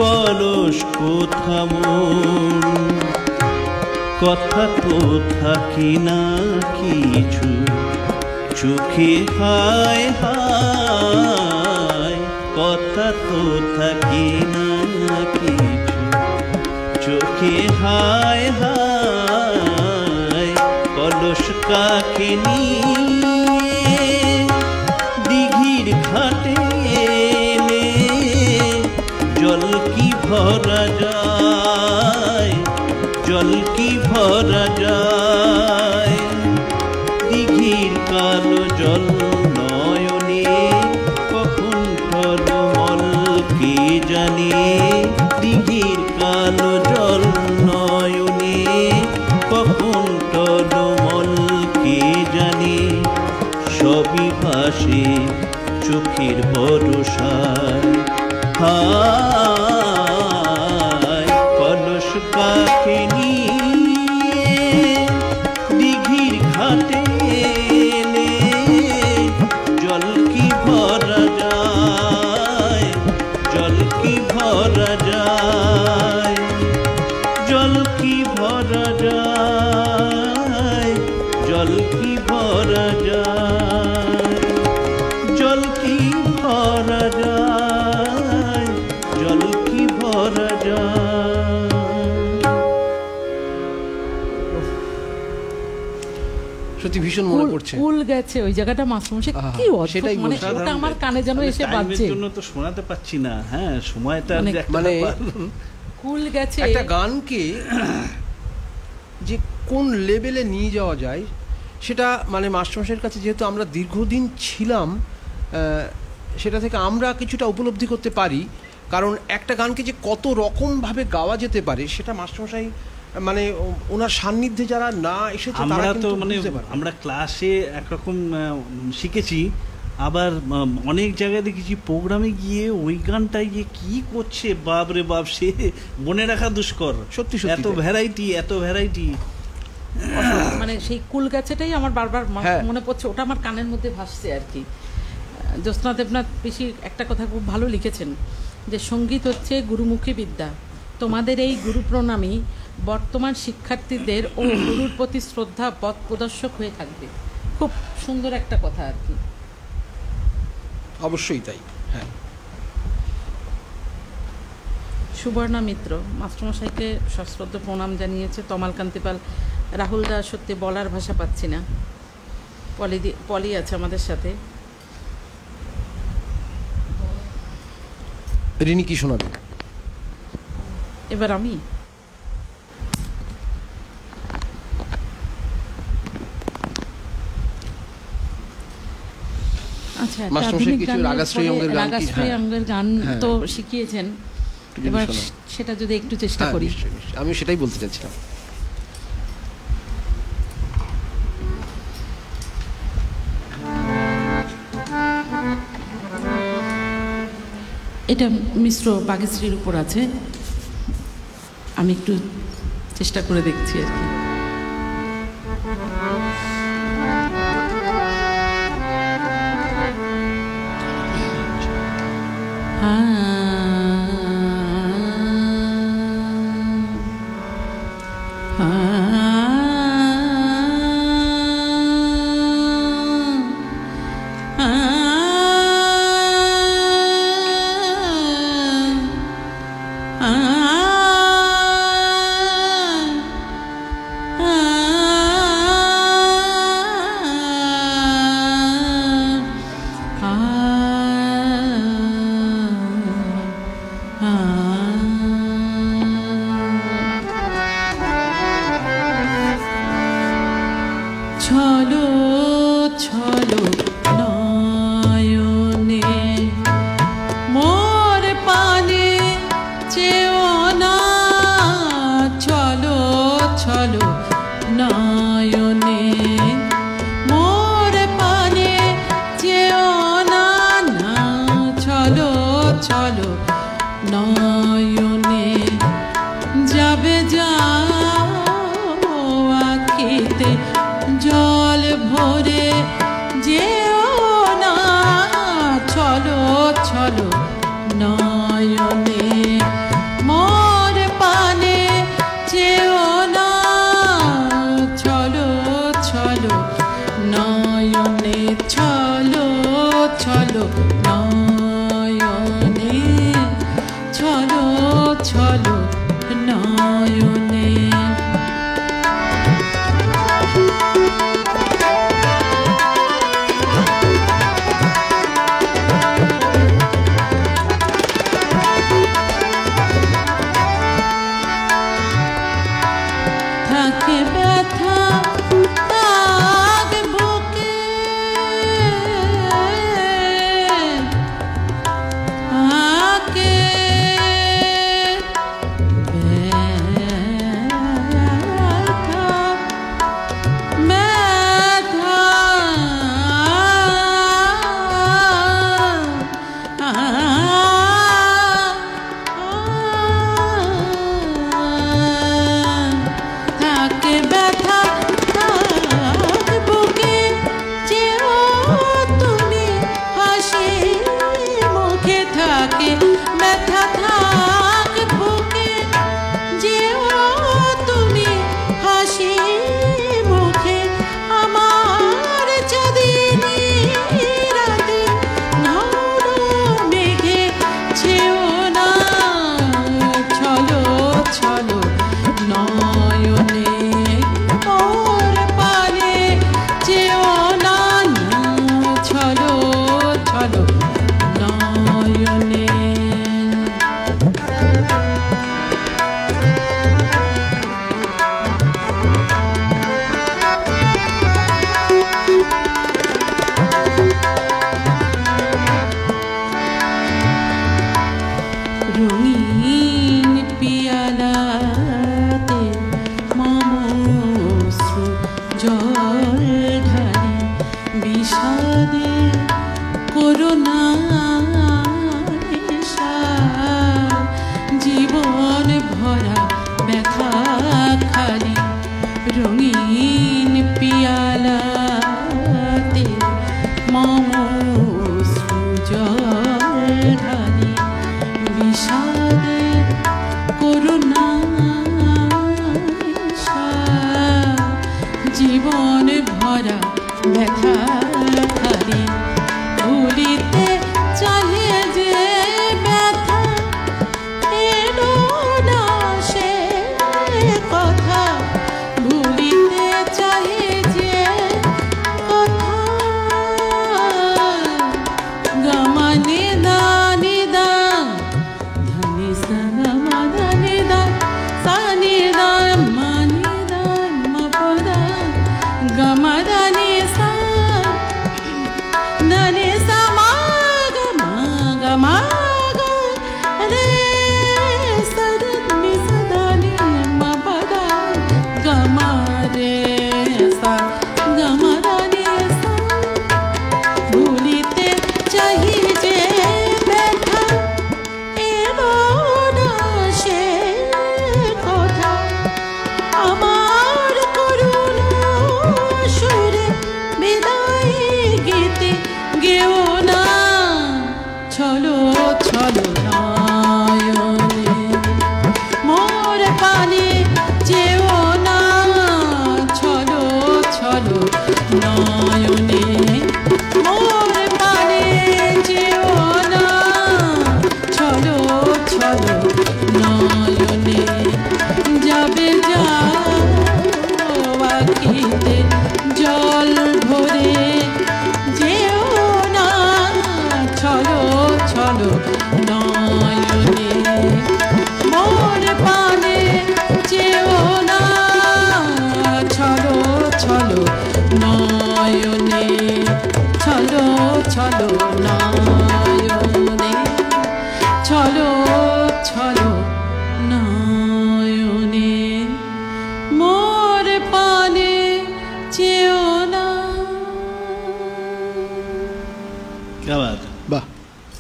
কলস কোথা মন কথা তো থাকি না কিছু চোখে হায় হায় কথা তো থাকি না কিছু চোখে হায় হায় কলস কাকে নিয়ে দিঘির ঘাটে এলে জল কি ভরা যায় জল কি ভরা যায় দিঘির কালো জল নয়নে কখন টলমল কে জানে দিঘির কালো জল নয়নে কখন টলমল কে জানে সবই ভাসে চোখের ভরসায় হায় কলস কাকে নিয়ে দিঘির ঘাটে এলে জল কি ভরা যায় জল কি ভরা যায় জল কি ভরা যায় জল কি ভরা যায় জল কি ভরা যায় জল কি ভরা যায়। সত্যি ভীষণ মনে পড়ছে। কুল গেছে ওই জায়গাটা মাস্টারমশাই কি সেটাই মানে ওটা আমার কানে যেন এসে বাজছে। জন্য তো শোনাতে পাচ্ছি না। হ্যাঁ সময়টা মানে কুল গেছে একটা গানকে যে কোন লেভেলে নিয়ে যাওয়া যায় সেটা মানে মাস্টারমশাইয়ের কাছে যেহেতু আমরা দীর্ঘদিন ছিলাম সেটা থেকে আমরা কিছুটা উপলব্ধি করতে পারি। কারণ একটা গানকে যে কত রকমভাবে গাওয়া যেতে পারে সেটা মাস্টারমশাই মানে ওনার সান্নিধ্যে যারা না এসেছে আমরা তো মানে আমরা ক্লাসে একরকম শিখেছি, আবার অনেক জায়গায় দেখেছি প্রোগ্রামে গিয়ে ওই গানটাই যে কি করছে বাপ রে বাপ, সে মনে রাখা দুষ্কর। সত্যি সত্যি এত ভ্যারাইটি মানে সেই কুল গাছেটাই আমার বারবার মনে পড়ছে, ওটা আমার কানের মধ্যে ভাসছে আর কি। জ্যোৎস্না দেবনাথ পিসি একটা কথা খুব ভালো লিখেছেন যে সঙ্গীত হচ্ছে গুরুমুখী বিদ্যা, তোমাদের এই গুরু প্রণামী বর্তমান শিক্ষার্থীদের ও গুরুর প্রতি শ্রদ্ধা পথ প্রদর্শক হয়ে থাকবে। খুব সুন্দর একটা কথা আর কি। অবশ্যই তাই। হ্যাঁ, সুবর্ণা মিত্র মাস্টারমশাইকে সশ্রদ্ধ প্রণাম জানিয়েছে। তমাল কান্তিপাল, রাহুল দা সত্যি বলার ভাষা পাচ্ছি না। পলি আছে আমাদের সাথে। রিনি কি শোনাবে এবার? আমি আচ্ছা রাগাশ্রয়ী অঙ্গের গান তো শিখিয়েছেন, এবার সেটা যদি একটু চেষ্টা করি। আমি সেটাই বলতে চাচ্ছিলাম। এটা মিশ্র বাগেশ্রীর উপর আছে, আমি একটু চেষ্টা করে দেখছি আর কি। ছলো ছলো নয়নে মোর পানে চেও না, ছলো ছলো নয়নে মোর পানে চেও না, না ছলো ছলো নয়নে যাবে যাও আখিতে জল ভরে যেও না, ছলো ছলো নয়নে মোর পানে চেও না, ছলো ছলো নয়নে, ছলো ছলো নয়নে, ছলো ছলো নয়নে। থাকে ব্যথা দাগ বুকে, থাকে ব্যথা ব্যথা, থাকে ব্যথা থাক বুকে, যেও তুমি হাসি মুখে, থাকে ব্যথা থাক বুকে, যেও তুমি হাসি মুখে, আমার যদি রাতে ঘন মেঘে ছেও না, ছলো ছলো নয়নে মোর পানে চেও না, না ছলো ছলো নয়নে। রঙিন পিয়ালাতে মমশ্রু জল ঢালি, বিষাদে করুণা জীবন ভরা ব্যথা খালি, রঙিন পিয়ালাতে মমশ্রু জল ঢালি, বিষাদে করুণা জীবন ভরা ব্যথা খালি, ভুলিতে চাহে যে ব্যথা এলো না সে কথা, ভুলিতে চাহে যে কথা, গামা নিদা নিদা ধনি সা গামা ধা নিদা সা নিদা মা নিদা মা পদা গামা ধা নি সা যেও না। কি বাত, বাহ,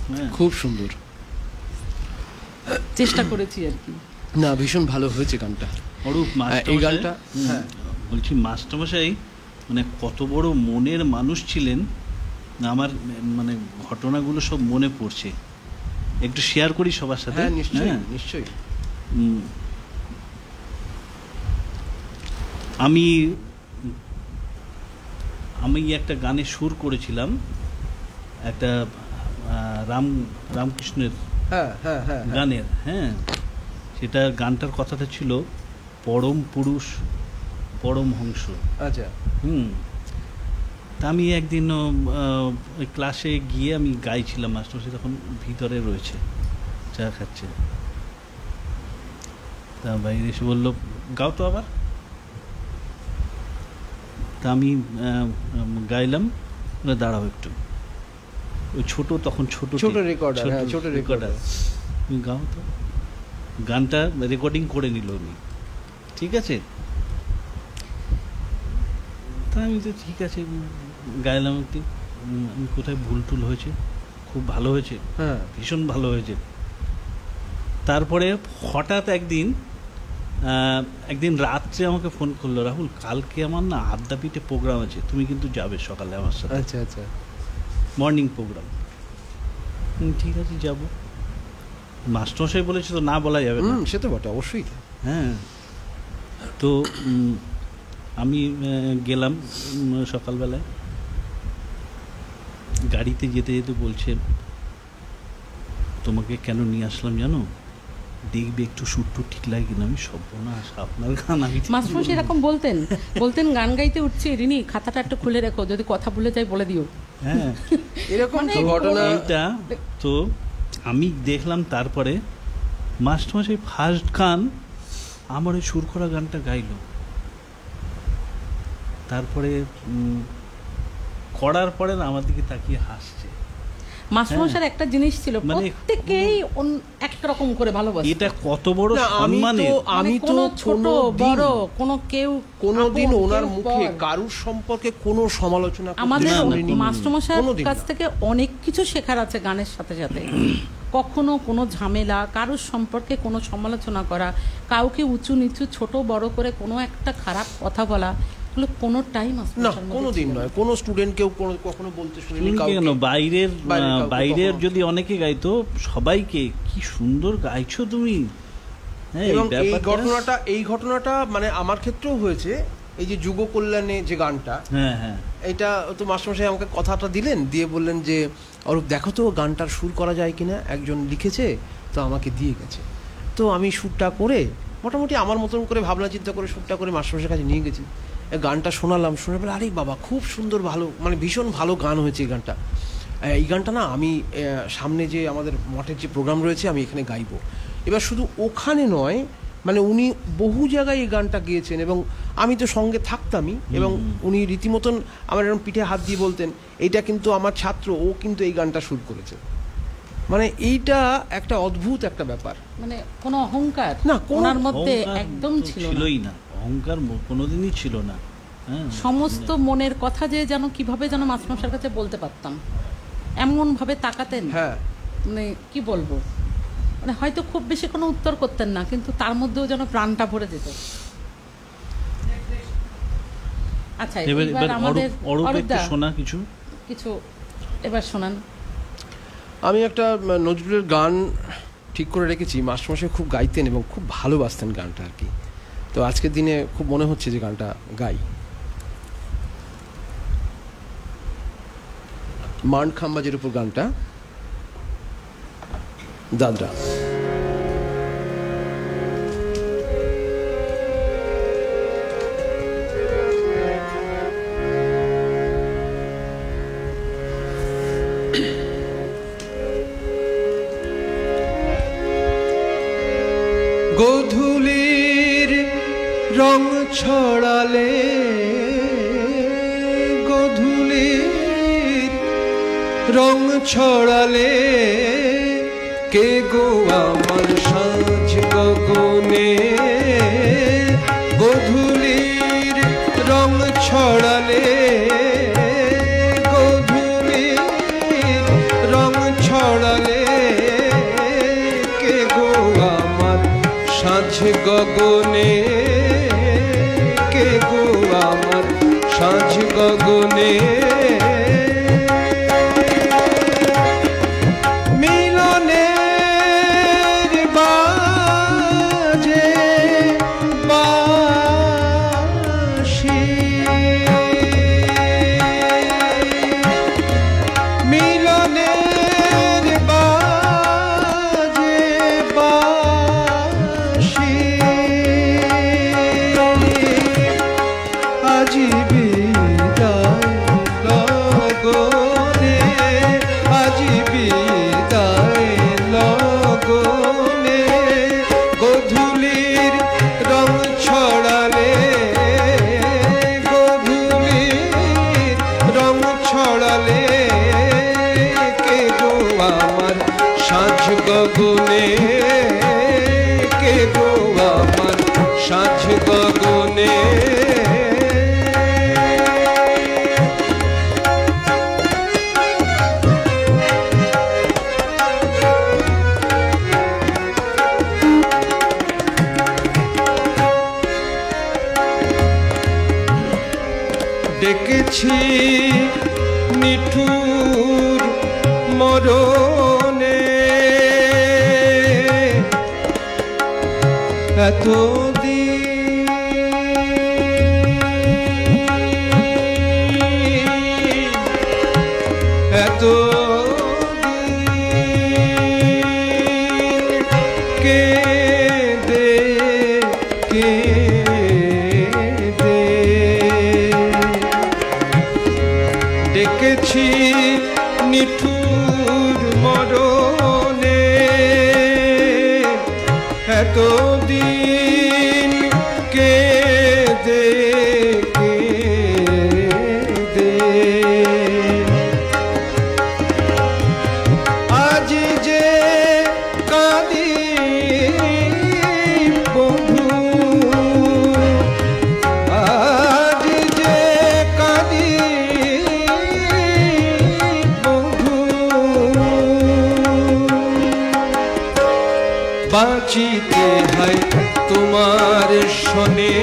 হ্যাঁ। খুব সুন্দর। চেষ্টা করেছি আর কি। না, ভীষণ ভালো হয়েছে গানটা। অরূপ এই মাস্টারমশাই, গানটা, হ্যাঁ বলছি মাস্টারমশাই মানে কত বড় মনের মানুষ ছিলেন, আমার মানে ঘটনাগুলো সব মনে পড়ছে, একটু শেয়ার করি সবার সাথে। হ্যাঁ নিশ্চয়ই, হ্যাঁ। নিশ্চয়ই। উম, আমি একটা গানে সুর করেছিলাম, একটা রামকৃষ্ণের হ্যাঁ হ্যাঁ হ্যাঁ হ্যাঁ। গানের, হ্যাঁ, সেটা গানটার কথাটা ছিল পরম পুরুষ পরম হংস। আচ্ছা। তা আমি একদিন ওই ক্লাসে গিয়ে আমি গাইছিলাম, মাস্টারমশাই তখন ভিতরে রয়েছে, চা খাচ্ছে, তা বাইরে এসে বললো গাও তো আবার। তা আমি গাইলাম, দাঁড়াও একটু, ওই ছোট তখন ছোট রেকর্ডার, হ্যাঁ ছোট রেকর্ডার, তুমি গাও তো। গানটা রেকর্ডিং করে নিল উনি, ঠিক আছে। তা আমি তো ঠিক আছে গাইলাম একটু, আমি কোথায় ভুল টুল হয়েছে, খুব ভালো হয়েছে, হ্যাঁ ভীষণ ভালো হয়েছে। তারপরে হঠাৎ একদিন রাত্রে আমাকে ফোন করলো, রাহুল কালকে আমার না আদ্যাপীঠে প্রোগ্রাম আছে, তুমি কিন্তু যাবে সকালে আমার সাথে। আচ্ছা আচ্ছা। Morning program. ঠিক আছে যাব। মাস্টারমশাই বলেছে তো না বলা যাবে না। সে তো বটে, অবশ্যই। হ্যাঁ, তো আমি গেলাম সকালবেলায়, গাড়িতে যেতে যেতে বলছে তোমাকে কেন নিয়ে আসলাম জানো, দেখবে একটু সুর টুর ঠিক লাগে কিনা। আমি সর্বনাশ, আপনার গান আমি মাস্টারমশাই এরকম বলতেন গান গাইতে উঠছি, রিনি খাতাটা একটু খুলে রেখো, যদি কথা ভুলে যাই বলে দিও। হ্যাঁ, এরকম মানে ঘটনা। এইটা তো আমি দেখলাম। তারপরে মাস্টারমশাই ফার্স্ট গান আমার ওই সুর করা গানটা গাইল। তারপরে করার পরে না আমার দিকে তাকিয়ে হাসছে। মাস্টারমশাইয়ের একটা জিনিস ছিল, মানে প্রত্যেকেই এক রকম করে ভালোবাসে। এটা কত বড় না, সম্মানের। আমি তো কোনো ছোট বড় কেউ কোনোদিন আপন, ওনার কেউ মুখে পর। কারুর সম্পর্কে কোনো সমালোচনা করতে আমাদের শুনিনি। মাস্টারমশাইয়ের কোনোদিন কাছ না। থেকে অনেক কিছু শেখার আছে গানের সাথে সাথে। কখনো কোনো ঝামেলা, কারুর সম্পর্কে কোনো সমালোচনা করা, কাউকে উঁচু নিচু ছোট বড় করে কোনো একটা খারাপ কথা বলা, এগুলো কোনোটাই না, মাস্টারমশাইয়ের মধ্যে কোনোদিন ছিল না। নয়। কোনো স্টুডেন্টকেও কখনো বলতে শুনিনি কেন কাউকে। বাইরের কখনো। যদি অনেকে গাইতো, সবাইকে কি সুন্দর গাইছো তুমি। হ্যাঁ, এবং এই ব্যাপারটা- ঘটনাটা মানে আমার ক্ষেত্রেও হয়েছে। এই যে যুব কল্যাণে যে গানটা, হ্যাঁ হ্যাঁ, এটা তো মাস্টারমশাই আমাকে কথাটা দিলেন, দিয়ে বললেন যে অরূপ দেখো তো গানটার সুর করা যায় কিনা, একজন লিখেছে তো আমাকে দিয়ে গেছে। তো আমি সুরটা করে মোটামুটি আমার মতন করে ভাবনা চিন্তা করে সুরটা করে মাস্টারমশাইয়ের কাছে নিয়ে গেছি। গানটা শোনালাম, শোনার পরে আরে বাবা খুব সুন্দর, ভালো, মানে ভীষণ ভালো গান হয়েছে এই গানটা। এই গানটা না আমি সামনে যে আমাদের মঠের যে প্রোগ্রাম রয়েছে আমি এখানে গাইবো। এবার শুধু ওখানে নয়, মানে উনি বহু জায়গায় এই গানটা গেয়েছেন এবং আমি তো সঙ্গে থাকতামই। এবং উনি রীতিমতন আমার এরকম পিঠে হাত দিয়ে বলতেন এইটা কিন্তু আমার ছাত্র, ও কিন্তু এই গানটা শুরু করেছে। মানে এইটা একটা অদ্ভুত একটা ব্যাপার। মানে কোনো অহংকার না, কোনো ওনার মধ্যে অহংকার একদম তো ছিল না। ছিলই না, অহংকার কোনোদিনই ছিল না। হ্যাঁ, সমস্ত মনের কথা যে যেন কিভাবে যেন মাস্টারমশাইয়ের কাছে বলতে পারতাম, এমন ভাবে তাকাতেন। হ্যাঁ, মানে কি বলবো, মানে হয়তো খুব বেশি কোনো উত্তর করতেন না, কিন্তু তার মধ্যেও যেন প্রাণটা ভরে যেত। আচ্ছা, এবার এবার আমাদের অরূপ একটু অরূপদা শোনা কিছু এবার শোনান। আমি একটা নজরুলের গান ঠিক করে রেখেছি। মাস্টারমশাই খুব গাইতেন এবং খুব ভালোবাসতেন গানটা আর কি। তো আজকের দিনে খুব মনে হচ্ছে যে গানটা গাই। মান খাম্বাজের উপর গানটা, দাদরা। গোধূলির রং ছড়ালে, গোধূলির রং ছড়ালে, কে গো আমার সাঁঝ গগনে, গোধূলির রং ছড়ালে গধূলির রং ছড়ালে কে গো আমার সাঁঝ গগনে কে গো আমার সাঁঝ গগনে মিলনের বাজে বাঁশি মিলনের বাজে বাঁশি আজি বিদায় লগনে আজি বিদায় লগনে গধূলির রং ছড়ালে গধূলির রং ছড়ালে কে গো আমার সাঁঝ গগনে কে গো আমার সাঁঝ গগনে ডেকেছি নিঠুর মরণে এতদিন কেঁদে কেঁদে ডেকেছি নিঠুর মরণে এতদিন কেঁদে কেঁদে আজ যে কাঁদি বন্ধু আজ যে কাঁদি বন্ধু বাঁচিতে হয় তোমার শনে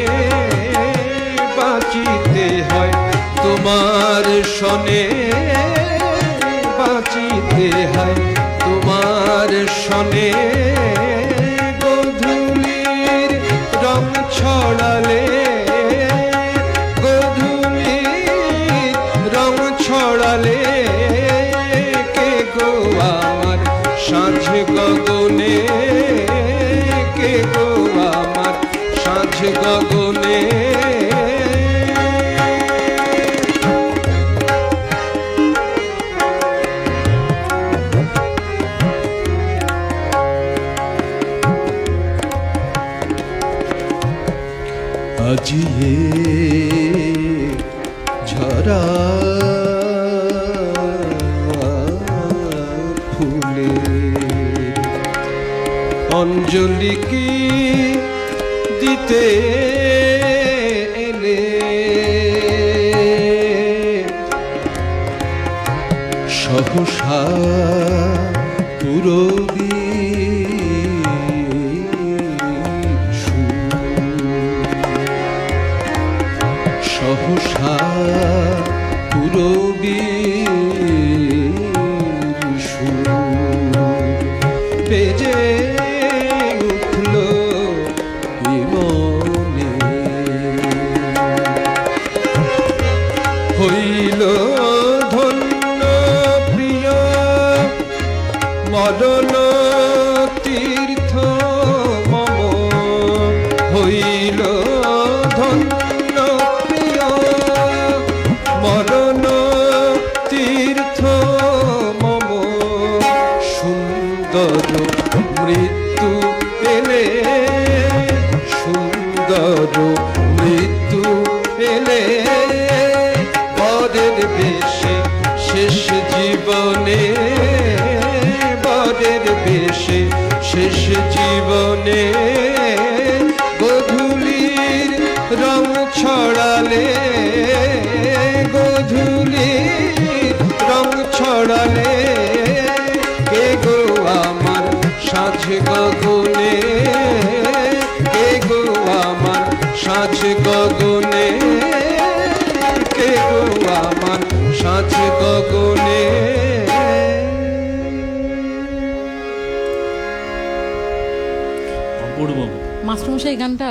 বাঁচিতে হয় তোমার শনে বাঁচিতে হয় তোমার শনে গধূলির রং ছড়ালে গধূলির রং ছড়ালে কে গো আমার সাঁঝ গগনে কে গো আমার সাঁঝ গগনে আজিয়ে ঝরা ফুলে অঞ্জলি কি দিতে এলে সহসা পুরবী সহসা পুরবীর সুর বেজে উঠল মনে হইল ধন্য প্রিয় মদন তীর্থ মম হইল ধন্য প্রিয় মদন তীর্থ মম সুন্দর মৃত্যু এলে সুন্দর মৃত্যু এলে বরের বেশে শেষ জীবনে বরের বেশে শেষ জীবনে গধূলির রং ছড়ালে জীবনে কে গো আমার সাঁঝ গগনে। অপূর্ব। মাস্টারমশাই এই গানটা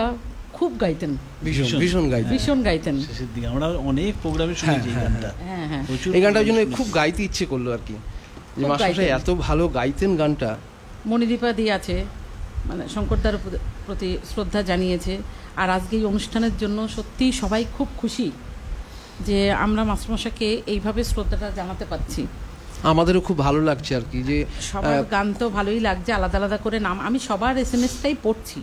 খুব গাইতেন, ভীষণ ভীষণ গাইতেন। ভীষণ গাইতেন। শেষের দিকে আমরা অনেক প্রোগ্রামে শুনেছি এই গানটা। হ্যাঁ হ্যাঁ, প্রচুর এই গানটার জন্য প্রোগ্রামে খুব শুনেছি। গাইতে ইচ্ছে করলো আর কি, যে খুব মাস্টারমশাই গাইতেন। এত ভালো গাইতেন গানটা। মণিদীপা দি আছে, মানে শঙ্করদার প্রতি শ্রদ্ধা জানিয়েছে। আর আজকে এই অনুষ্ঠানের জন্য সত্যি সবাই খুব খুশি যে আমরা মাস্টারমশাইকে এইভাবে শ্রদ্ধাটা জানাতে পারছি। আমাদেরও খুব ভালো লাগছে আর কি, যে সবার গান তো ভালোই লাগছে, আলাদা আলাদা করে নাম আমি সবার SMS-টাই পড়ছি,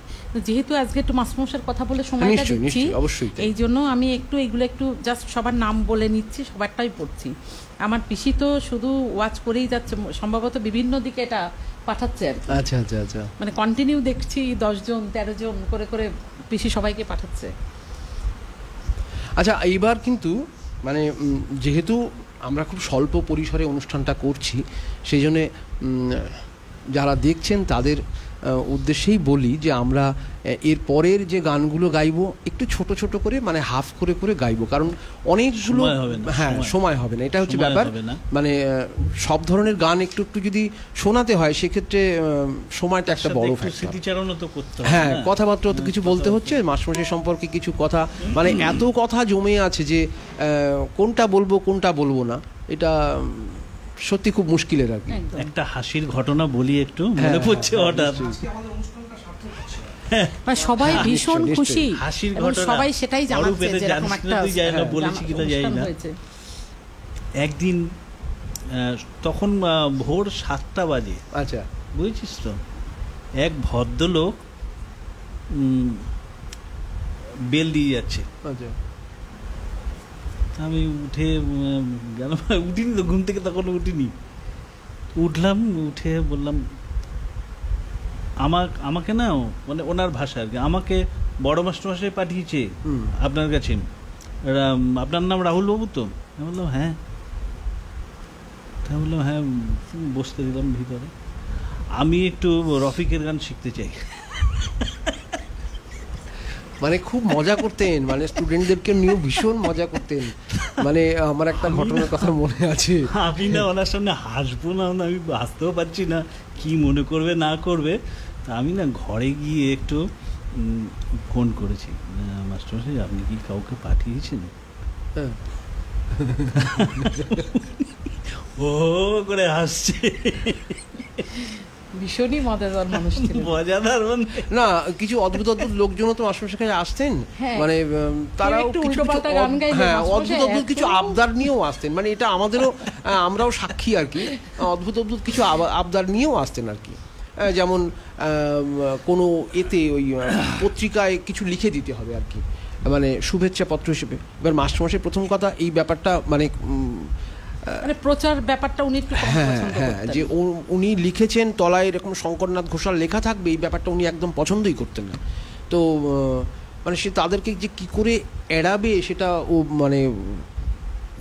যেহেতু আজকে একটু মাস্টারমশাইয়ের কথা বলে সময়টা নিশ্চয়ই, দিচ্ছি, নিশ্চয়ই, অবশ্যই তাই। এই জন্য আমি এইগুলো একটু জাস্ট সবার নাম বলে নিচ্ছি, সবারটাই পড়ছি। আমার পিসি তো শুধু ওয়াচ করেই যাচ্ছে, সম্ভবত বিভিন্ন দিকে এটা পাঠাচ্ছে আর কি। আচ্ছা আচ্ছা আচ্ছা। মানে কন্টিনিউ দেখছি 10 জন 13 জন করে করে পিসি সবাইকে পাঠাচ্ছে। আচ্ছা, এইবার কিন্তু মানে যেহেতু আমরা খুব স্বল্প পরিসরে অনুষ্ঠানটা করছি, সেই জন্যে যারা দেখছেন তাদের উদ্দেশ্যেই বলি যে আমরা এর পরের যে গানগুলো গাইবো একটু ছোট ছোট করে, মানে হাফ করে করে গাইবো, কারণ অনেকগুলো হ্যাঁ সময় হবে না, এটা হচ্ছে ব্যাপার। মানে সব ধরনের গান একটু একটু যদি শোনাতে হয় সেক্ষেত্রে সময়টা একটা বড় ফ্যাক্টর। স্মৃতিচারণও তো করতে হবে। হ্যাঁ, কথাবার্তা তো কিছু বলতে হচ্ছে, মাস্টারমশাই সম্পর্কে কিছু কথা, মানে এত কথা জমে আছে যে কোনটা বলবো না, এটা সত্যি খুব মুশকিলের আর কি। একটা হাসির ঘটনা বলি একটু, মনে পড়ছে হঠাৎ। সবাই ভীষণ খুশি, হাসির এবং ঘটনা সবাই সেটাই জানাচ্ছে যে এরকম একটা বলেছি কিনা জানি না। একদিন তখন ভোর 7টা বাজে, আচ্ছা, বুঝেছিস তো, এক ভদ্রলোক বেল দিয়ে যাচ্ছে। আচ্ছা, আমি উঠে গেল, উঠিনি তো ঘুম থেকে, তখন উঠিনি, উঠলাম, উঠে বললাম আমাকে না, মানে ওনার ভাষা আর কি, আমাকে বড় মাস্টারমশাই পাঠিয়েছে আপনার কাছে, আপনার নাম রাহুল বাবু তো? আমি বললাম হ্যাঁ। বললাম হ্যাঁ, বসতে দিলাম ভিতরে। আমি একটু রফিকের গান শিখতে চাই। মানে খুব মজা করতেন, মানে স্টুডেন্টদেরকে নিয়েও ভীষণ মজা করতেন। মানে আমার একটা ঘটনার কথা মনে আছে, আমি না ওনার সামনে হাসবো না, আমি হাসতেও পারছি না, কি মনে করবে না করবে। তা আমি না ঘরে গিয়ে একটু ফোন করেছি, মাস্টারমশাই আপনি কি কাউকে পাঠিয়েছেন? হ্যাঁ, ও করে হাসছে, ভীষণই মজাদার মানুষ ছিলেন। মজাদার না কিছু অদ্ভুত অদ্ভুত লোকজনও তো মাস্টারমশাই কাছে আসতেন, হ্যাঁ। মানে তারাও একটু কিছু উল্টোপাল্টা গান গাইলে হ্যাঁ মাস্টারমশাই অদ্ভুত কিছু এত- আবদার নিয়েও আসতেন, মানে এটা আমাদেরও আমরাও সাক্ষী আর কি, অদ্ভুত কিছু আবদার নিয়েও আসতেন আর কি। যেমন কোনো এতে ওই পত্রিকায় কিছু লিখে দিতে হবে আর কি, মানে শুভেচ্ছা পত্র হিসেবে। এবার মাস্টারমশাই প্রথম কথা এই ব্যাপারটা মানে প্রচার ব্যাপারটা উনি একটু কম হ্যাঁ পছন্দ হ্যাঁ, করতেন। যে উনি লিখেছেন তলায় এরকম শঙ্করনাথ ঘোষাল লেখা থাকবে, এই ব্যাপারটা উনি একদম পছন্দই করতেন না। তো মানে সে তাদেরকে যে কি করে এড়াবে সেটা ও মানে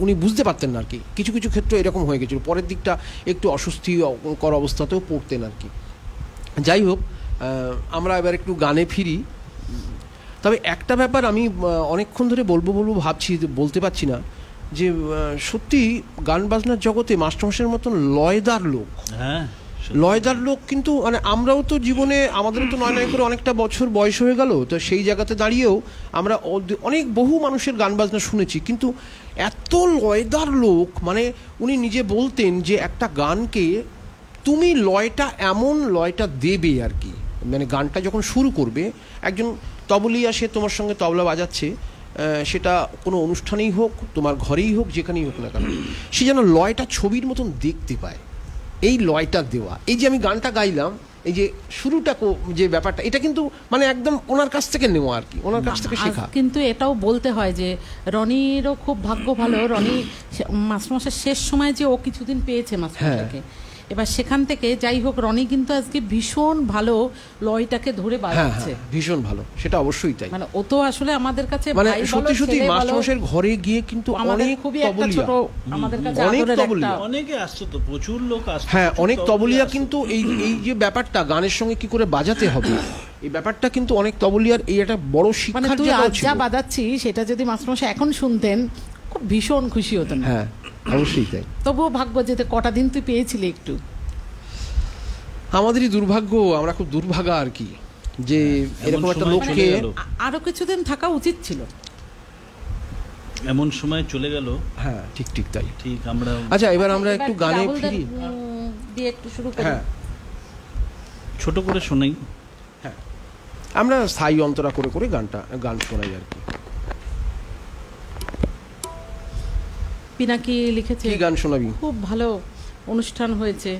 উনি বুঝতে পারতেন না আর কি। কিছু কিছু ক্ষেত্রে এরকম হয়ে গেছিলো, পরের দিকটা একটু অস্বস্তিকর অবস্থাতেও পড়তেন আর কি। যাই হোক, আমরা এবার একটু গানে ফিরি। তবে একটা ব্যাপার আমি অনেকক্ষণ ধরে বলবো ভাবছি, বলতে পারছি না, যে সত্যি গান বাজনার জগতে মাস্টারমশাইয়ের মতন লয়দার লোক কিন্তু মানে আমরাও তো জীবনে আমাদেরও তো নয় করে অনেকটা বছর বয়স হয়ে গেল, তো সেই জায়গাতে দাঁড়িয়েও আমরা অনেক বহু মানুষের গান বাজনা শুনেছি, কিন্তু এত লয়দার লোক, মানে উনি নিজে বলতেন যে একটা গানকে তুমি লয়টা দেবে আর কি, মানে গানটা যখন শুরু করবে, একজন তবলিয়া সে তোমার সঙ্গে তবলা বাজাচ্ছে, সেটা কোনো অনুষ্ঠানেই হোক, তোমার ঘরেই হোক, যেখানেই হোক না কেন, সে যেন লয়টা ছবির মতন দেখতে পায়। এই লয়টা দেওয়া, এই যে আমি গানটা গাইলাম, এই যে শুরুটা যে ব্যাপারটা, এটা কিন্তু মানে একদম ওনার কাছ থেকে নেওয়া আর কি, ওনার কাছ থেকে শেখা। কিন্তু এটাও বলতে হয় যে রনিরও খুব ভাগ্য ভালো, রনি মাস্টারমশাই শেষ সময় যে ও কিছুদিন পেয়েছে মাস্টারমশাইকে, এবার সেখান থেকে যাই হোক রনি কিন্তু আজকে ভীষণ ভালো লয়টাকে ধরে বাজাচ্ছে, ভীষণ ভালো, সেটা অবশ্যই তাই। মানে ও তো আসলে আমাদের কাছে মানে সত্যি মাস্টারমশাইয়ের ঘরে গিয়ে কিন্তু অনেক তবলিয়া, আমাদের কাছে অনেক আদরের তবলিয়া, একটা অনেকে আসতো তো, প্রচুর লোক আসতো। হ্যাঁ অনেক তবলিয়া, কিন্তু এই যে ব্যাপারটা গানের সঙ্গে কি করে বাজাতে হবে এই ব্যাপারটা কিন্তু অনেক তবলিয়ার এই একটা বড় মানে শিক্ষার তুই জায়গাও আজ ছিল। যা বাজাচ্ছিস সেটা যদি মাস্টারমশাই এখন শুনতেন খুব ভীষণ খুশি হতেন। হ্যাঁ অবশ্যই তাই। তবুও ভাগ্য যেতে কটা দিন তুই পেয়েছিলি একটু। আমাদেরই দুর্ভাগ্য, আমরা খুব দুর্ভাগা আর কি, যে এরকম একটা সময় লোককে চলে গেল। আরো কিছুদিন থাকা উচিত ছিল। এমন সময় চলে গেল। হ্যাঁ ঠিক ঠিক তাই। ঠিক আমরা আচ্ছা এবার আমরা একটু এবার গানে রাহুলদার, ফিরি। দিয়ে একটু শুরু করি। হ্যাঁ ছোট করে শোনাই। আমরা স্থায়ী অন্তরা করে করে গান শোনাই আর কি। পিনাকি লিখেছে, কি গান শোনাবি? খুব ভালো অনুষ্ঠান হয়েছে,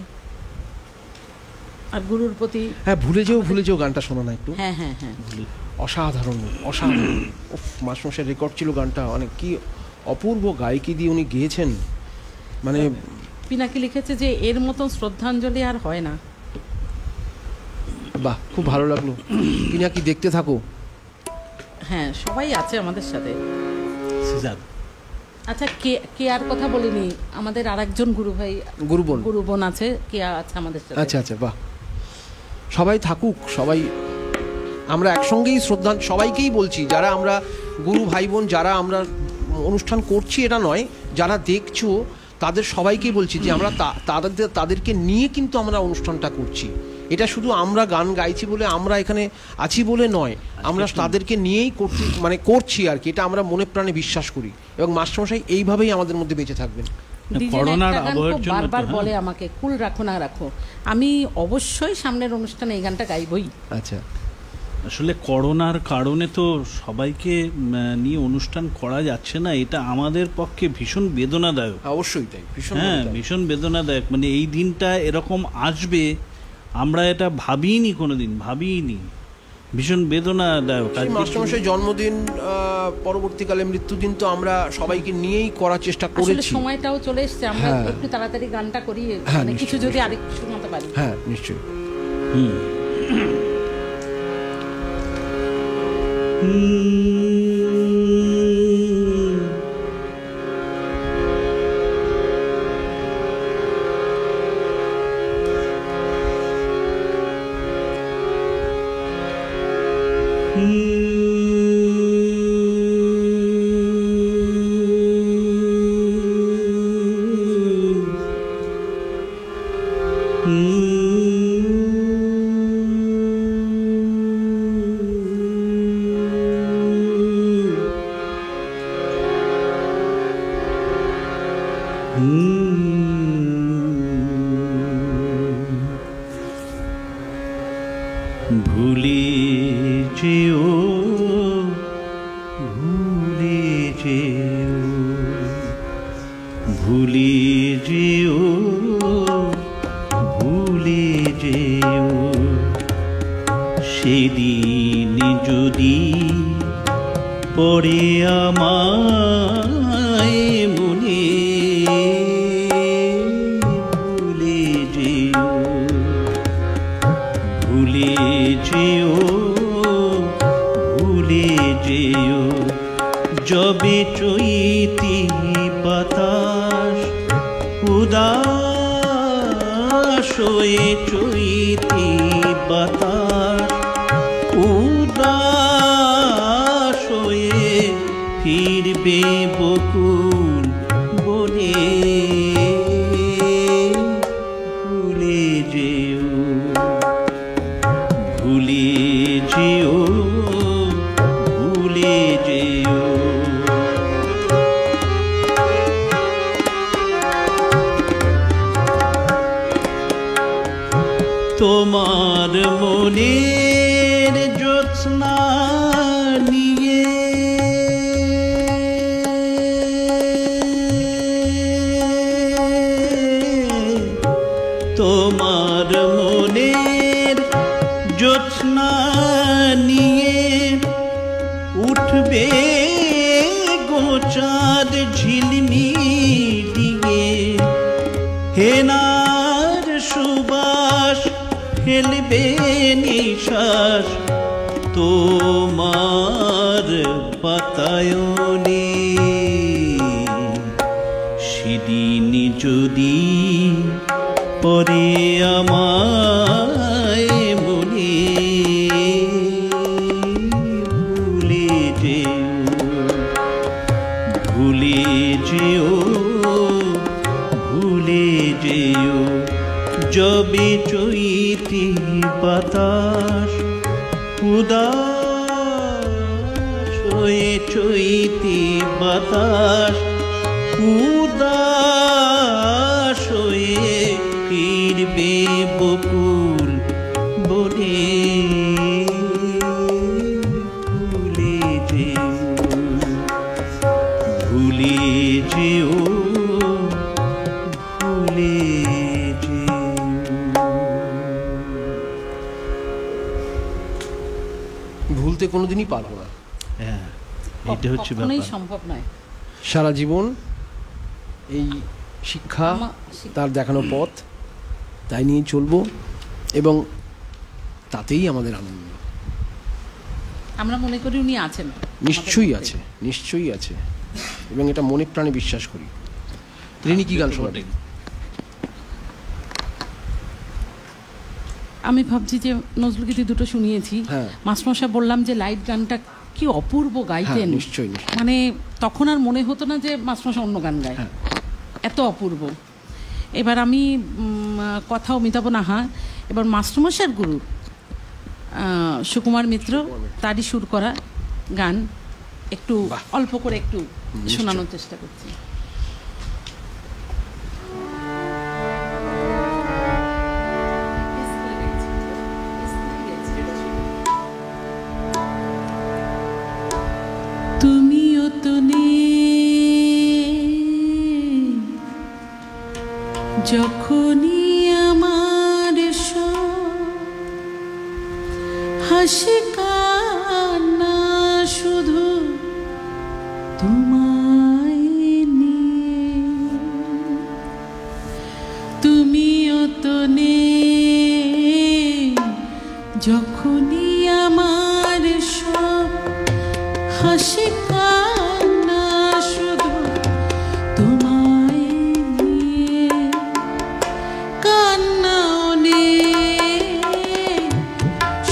আর গুরুর প্রতি। হ্যাঁ ভুলে যেও গানটা শোনা না একটু। হ্যাঁ হ্যাঁ হ্যাঁ, অসাধারণ অসাধারণ। উফ, মাস্টারমশাই রেকর্ড ছিল গানটা, অনেক কি অপূর্ব গায়কি দিয়ে উনি গেয়েছেন। মানে পিনাকি লিখেছে যে এর মতন শ্রদ্ধাঞ্জলি আর হয় না। বাহ, খুব ভালো লাগলো। পিনাকি দেখতে থাকো। হ্যাঁ সবাই আছে আমাদের সাথে। সিজার। আচ্ছা কে আর কথা বলিনি, আমাদের আরেকজন গুরু ভাই গুরুবোন আছে, কে আছে আমাদের সাথে। আচ্ছা আচ্ছা বাহ, সবাই থাকুক, সবাই আমরা একসঙ্গেই শ্রদ্ধা সবাইকেই বলছি, যারা আমরা গুরু ভাই বোন যারা আমরা অনুষ্ঠান করছি এটা নয়, যারা দেখছো তাদের সবাইকেই বলছি যে আমরা তাদেরকে নিয়ে কিন্তু আমরা অনুষ্ঠানটা করছি। এটা শুধু আমরা গান গাইছি বলে, আমরা এখানে আছি বলে নয়, আমরা তাদেরকে নিয়েই করছি আর কি। এটা আমরা মনে প্রাণে বিশ্বাস করি, এবং মাস্টারমশাই এইভাবেই আমাদের মধ্যে বেঁচে থাকবেন। করোনার আবহের জন্য বারবার বলে আমাকে, কুল রাখো না রাখো, আমি অবশ্যই সামনের অনুষ্ঠানে এই গানটা গাইবই। আচ্ছা, আসলে করোনার কারণে তো সবাইকে নিয়ে অনুষ্ঠান করা যাচ্ছে না, এটা আমাদের পক্ষে ভীষণ বেদনাদায়ক। অবশ্যই তাই, হ্যাঁ ভীষণ বেদনাদায়ক। মানে এই দিনটা এরকম আসবে আমরা এটা ভাবিনি, কোনোদিন ভাবিনি। ভীষণ বেদনাদায়ক। মাস্টারমশাই জন্মদিন, পরবর্তীকালে মৃত্যুদিন তো আমরা সবাইকে নিয়েই করার চেষ্টা করেছি। সময়টাও চলে এসছে, আমরা একটু তাড়াতাড়ি গানটা করি, কিছু যদি আরেকটু শোনাতে পারি। হ্যাঁ নিশ্চয়ই। ভুলে যেও, ভুলে যেও, ভুলে যেও, ভুলে যেও, সেদিন যদি পড়ে আমায় মনে, ভুলে যেও, ভুলে যেও, ভুলে যেও, যবে চৈতি বাতাস উদাস হয়ে, চৈতি বাতাস উদাস হয়ে ফিরবে বকুল বনে, ভুলে যেও, ভুলে যেও, ভুলে যেও। তোমার মনের জ্যোৎস্না নিয়ে তোমার মনের জ্যোৎস্না নিয়ে উঠবে গোচাঁদ ঝিলমিলিয়ে, হেনার সুবাস ফেলবে নিশ্বাস তোমার বাতায়নে, সেদিন যদি পরে আমায় মনে, ভুলে যেও, ভুলে যেও যবে চৈতি বাতাস উদাস হয়ে, চৈতি বাতাস উদাস হয়ে ফিরবে বকুল বনে। ভুলে যেও, ভুলে যেও, ভুলে যেও। ভুলতে কোনোদিনই পারবো না, হ্যাঁ, এটা হচ্ছে কখনোই ব্যাপার। সম্ভব নয়। সারা জীবন এই শিক্ষা, শিক্ষা। তার দেখানো পথ, তাই নিয়েই চলবো এবং তাতেই আমাদের আনন্দ। আমরা মনে করি উনি আছেন, নিশ্চয়ই আছে, নিশ্চয়ই আছে, এবং এটা মনে প্রাণে বিশ্বাস করি। তিনি কি গান শোনাবেন? আমি ভাবছি যে নজরুলগীতি দুটো শুনিয়েছি, হ্যাঁ। মাস্টারমশাই বললাম যে লাইট গানটা কি অপূর্ব গাইতেন, হ্যাঁ, নিশ্চয়ই, নিশ্চয়ই। মানে তখন আর মনে হতো না যে মাস্টারমশাই অন্য গান গায়, হ্যাঁ। এত অপূর্ব। এবার আমি কথাও মিটাবো না, হ্যাঁ, এবার মাস্টারমশাইয়ের গুরু সুকুমার মিত্র, তারই সুর করা গান একটু অল্প করে একটু শোনানোর চেষ্টা করছি। তুমিও তো যখনই আমার হাসি কান্না শুধু তোমায় নিয়ে, তুমিও তো যখনই আমার সব হাসি কান্না শুধু তোমায় নিয়ে, কান্নাও নেই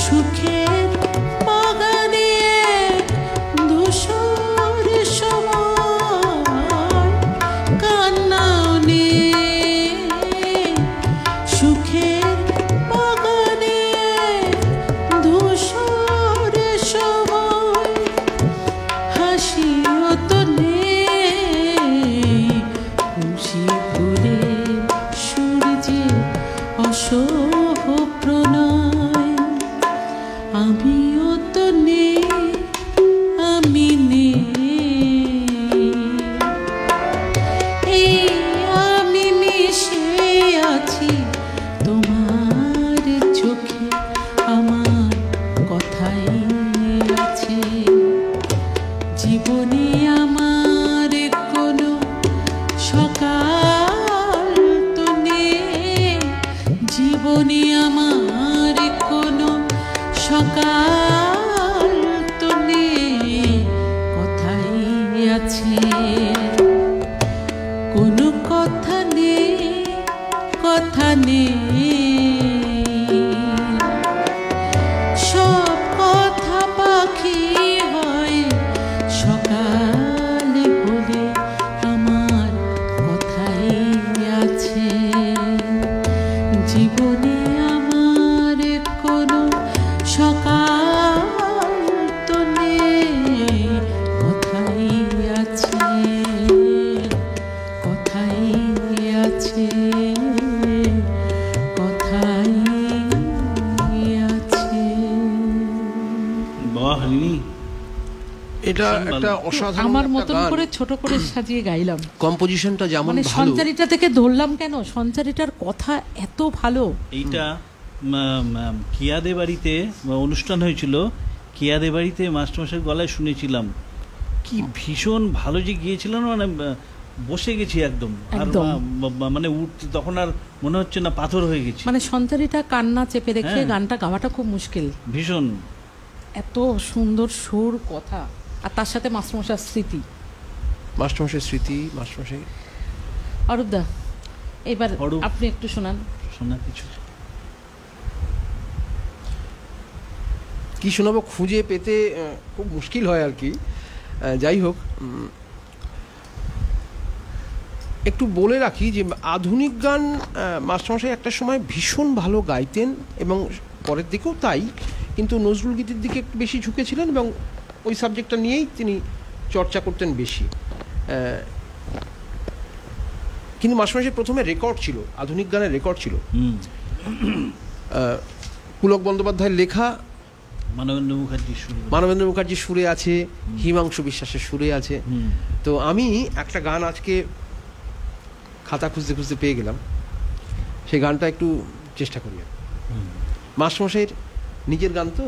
সুখের বাগানে ধূসর সময়, কান্নাও নেই সুখের বাগানে ধূসর সময়, হাসিও তো নেই খুশি ভুলে সূর্যে অসহ প্রণয়, আমিও তো আমি এই আমি মিশে আছি তোমার চোখে, আমার কথাই আছে জীবনে আমার কোনো সকাল তো নেই, জীবনে আমার কোনো সকাল তো নেই, কথাই আছে কোনো কথা নেই, কথা নেই, সব কথা পাখি হয় সকালে হলে, আমার কথাই আছে জীবনে আমার কোনো সকাল তো নেই, কথাই আছে, কথাই আছে, কথাই আছে। বাহ রিনি, এটা ভীষণ একটা ভালো। অসাধারণ আমার একটা মতন গান। করে ছোট করে সাজিয়ে গাইলাম, কম্পোজিশনটা যেমন মানে ভালো, সঞ্চারিটা থেকে ধরলাম কেন, সঞ্চারিটার কথা এত ভালো। এইটা কিয়াদে বাড়িতে অনুষ্ঠান হয়েছিল, কিয়াদে বাড়িতে মাস্টারমশাইয়ের গলায় শুনেছিলাম, কি ভীষণ ভালো যে গিয়েছিলেন, মানে বসে গেছি একদম, আর একদম। মানে উঠতে তখন আর মনে হচ্ছে না পাথর হয়ে গেছি, মানে সঞ্চারিটা কান্না চেপে রেখে হ্যাঁ। গানটা গাওয়াটা খুব মুশকিল, ভীষণ এত সুন্দর সুর কথা, আর তার সাথে মাস্টারমশাইয়ের স্মৃতি। মাস্টারমশাই স্মৃতি, মাস্টারমশাই। অরূপদা, এবার অরূপ। আপনি একটু শোনান। শোনা কিছু কি শোনাবো খুঁজে পেতে খুব মুশকিল হয় আর কি। যাই হোক, একটু বলে রাখি যে আধুনিক গান মাস্টারমশাই একটা সময় ভীষণ ভালো গাইতেন এবং পরের দিকেও তাই, কিন্তু নজরুল গীতির দিকে একটু বেশি ঝুঁকেছিলেন এবং ওই সাবজেক্টটা নিয়েই তিনি চর্চা করতেন বেশি। কিন্তু মাস্টারমশাইয়ের প্রথমে রেকর্ড ছিল, আধুনিক গানের রেকর্ড ছিল। পুলক বন্দ্যোপাধ্যায়ের লেখা, মানবেন্দ্র মুখার্জির সুরে আছে, হিমাংশু বিশ্বাসের সুরে আছে। তো আমি একটা গান আজকে খাতা খুঁজতে খুঁজতে পেয়ে গেলাম, সেই গানটা একটু চেষ্টা করি। মাস্টারমশাইয়ের নিজের গান তো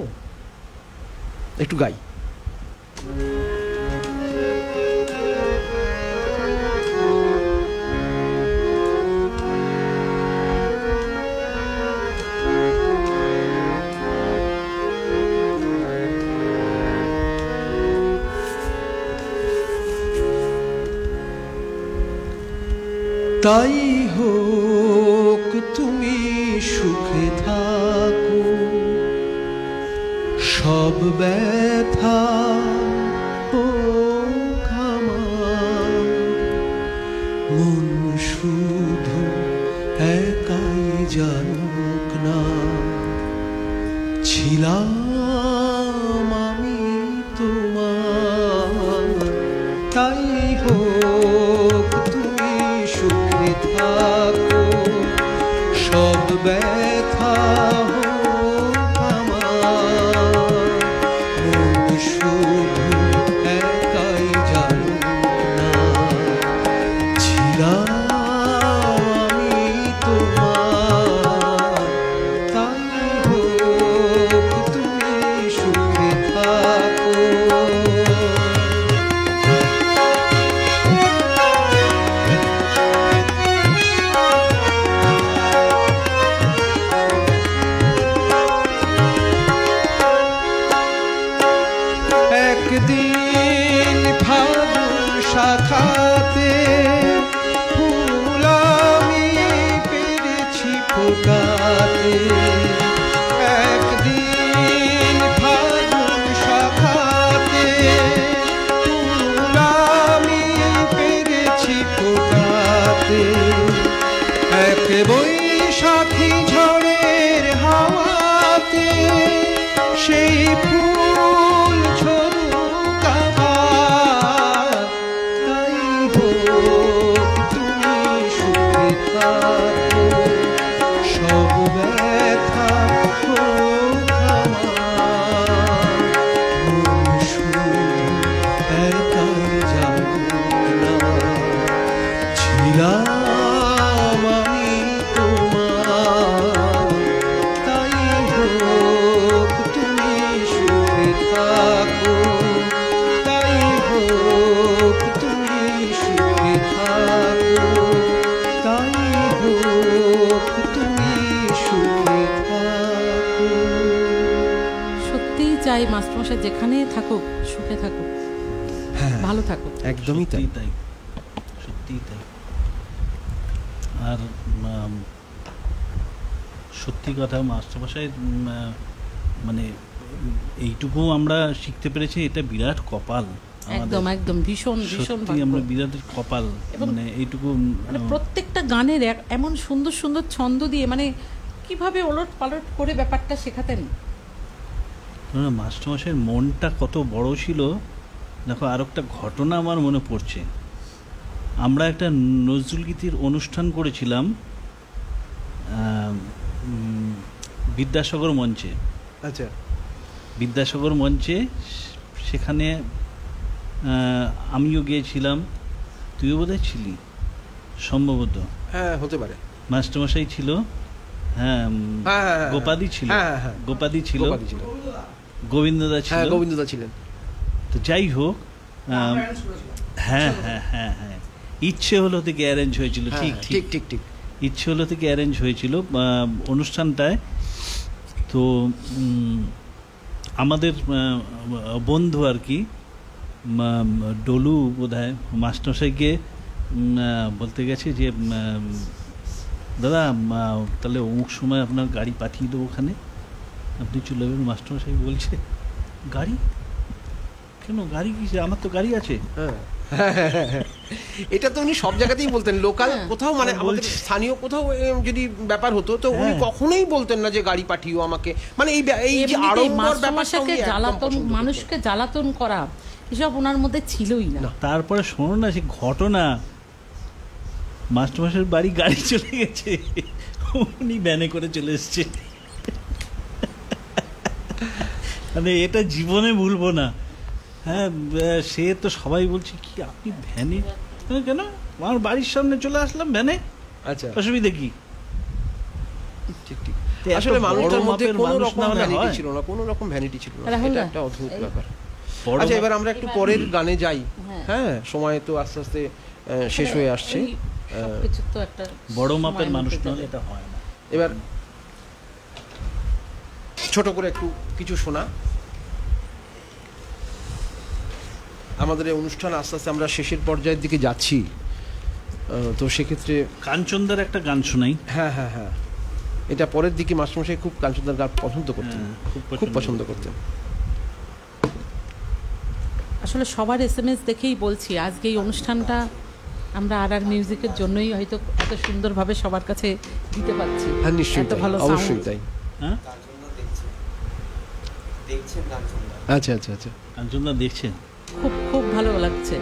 একটু গাই। তাই হোক তুমি সুখে থাকো, সব ব্যথা হোক আমার, মন শুধু একাই জানুক না ছিলাম আমি তোমার। তাই হোক তুমি সুখে থাকো, সব ব্যথা হোক আমার, মন শুধু একাই জানুক না ছিলাম আমি তোমার। তাই হোক তুমি সুখে থাকো। একদিন ফাগুন শাখাতে ফুল আমি পেরেছি ফোটাতে, একদিন ফাগুন শাখাতে ফুল আমি পেরেছি ফোটাতে, এক বৈশাখী ঝড়ের হাওয়াতে সেই ফুল ঝরুক আবার। তাই হোক তুমি সুখে থাকো, সব ব্যথা হোক আমার, মন শুধু একাই জানুক না ছিলাম আমি তোমার। তাই হোক তুমি সুখে থাকো, তাই হোক তুমি সুখে থাকো, তাই হোক তুমি সুখে থাকো। সত্যিই চাই মাস্টারমশাই যেখানে থাকুক সুখে থাকুক, ভালো থাকুক। একদমই তাই। তাই, সত্যিই তাই। আর সত্যি কথা মাস্টারমশাই মানে এইটুকু আমরা শিখতে পেরেছি, এটা বিরাট কপাল। একদম একদম ভীষণ ভীষণ সত্যি আমরা বিরাট কপাল, মানে এইটুকু মানে প্রত্যেকটা গানের এমন সুন্দর সুন্দর ছন্দ দিয়ে মানে কিভাবে ওলট পালট করে ব্যাপারটা শেখাতেন। মাস্টারমশাইয়ের মনটা কত বড় ছিল। দেখো আর একটা ঘটনা আমার মনে পড়ছে, আমরা একটা নজরুল গীতির অনুষ্ঠান করেছিলাম বিদ্যাসাগর মঞ্চে। আচ্ছা, বিদ্যাসাগর মঞ্চে, সেখানে আমিও গিয়েছিলাম, তুইও বোধহয় ছিলি সম্ভবত। হ্যাঁ হতে পারে। মাস্টারমশাই ছিল, হ্যাঁ গোপাদি ছিল, গোপাদি ছিল, গোবিন্দদা ছিল, গোবিন্দদা ছিলেন। তো যাই হোক, হ্যাঁ হ্যাঁ হ্যাঁ হ্যাঁ ইচ্ছে হলো থেকে অ্যারেঞ্জ হয়েছিল। ঠিক ঠিক ঠিক ঠিক ইচ্ছে হলো থেকে অ্যারেঞ্জ হয়েছিল অনুষ্ঠানটায়। তো আমাদের বন্ধু আর কি ডলু বোধহয় মাস্টারমশাইকে বলতে গেছে যে দাদা তাহলে অমুক সময় আপনার গাড়ি পাঠিয়ে দেবো, ওখানে আপনি চলে যাবেন। মাস্টারমশাই বলছে গাড়ি কেন, গাড়ি কি, আমার তো গাড়ি আছে। এটা তো উনি সব জায়গাতেই বলতেন, লোকাল কোথাও মানে আমাদের স্থানীয় কোথাও যদি ব্যাপার হতো তো উনি কখনোই বলতেন না যে গাড়ি পাঠিও আমাকে, মানে এই যে আড়ম্বর ব্যাপারটাকে জ্বালাতন, মানুষকে জ্বালাতন করা, এসব ওনার মধ্যে ছিলই না। তারপরে শোনো না সে ঘটনা, মাস্টারমশাইয়ের বাড়ি গাড়ি চলে গেছে, উনি ভ্যানে করে চলে এসছে। মানে এটা জীবনে ভুলবো না। হ্যাঁ, সে তো সবাই বলছে কি আপনি ভ্যানে কেন, আমার বাড়ির সামনে চলে আসলাম ভ্যানে, আচ্ছা অসুবিধা কি? ঠিক ঠিক। আসলে মানুষটার মধ্যে কোনো রকম ভ্যানিটি ছিল না, কোনো রকম ভ্যানিটি ছিল না, এটা একটা অদ্ভুত ব্যাপার। আচ্ছা, এবার আমরা একটু পরের গানে যাই। হ্যাঁ, সময় তো আস্তে আস্তে শেষ হয়ে আসছে। বড় মাপের মানুষ নয়, এটা হয় না। এবার ছোট করে একটু কিছু শোনা। আমাদের এই অনুষ্ঠান আস্তে আস্তে আমরা শেষের পর্যায়ের দিকে যাচ্ছি, তো সেক্ষেত্রে কাঞ্চনদার একটা গান শোনাই। হ্যাঁ হ্যাঁ হ্যাঁ, এটা পরের দিকে মাস্টারমশাই খুব কাঞ্চনদার গান পছন্দ করতেন, খুব পছন্দ করতেন। আসলে সবার SMS দেখেই বলছি আজকে এই অনুষ্ঠানটা আমরা আর মিউজিকের জন্যই হয়তো এত সুন্দরভাবে সবার কাছে দিতে পারছি। হ্যাঁ নিশ্চয়ই, অবশ্যই তাই। হ্যাঁ, আচ্ছা আচ্ছা আচ্ছা, কাঞ্চনদা দেখছেন, খুব খুব ভালো লাগছে।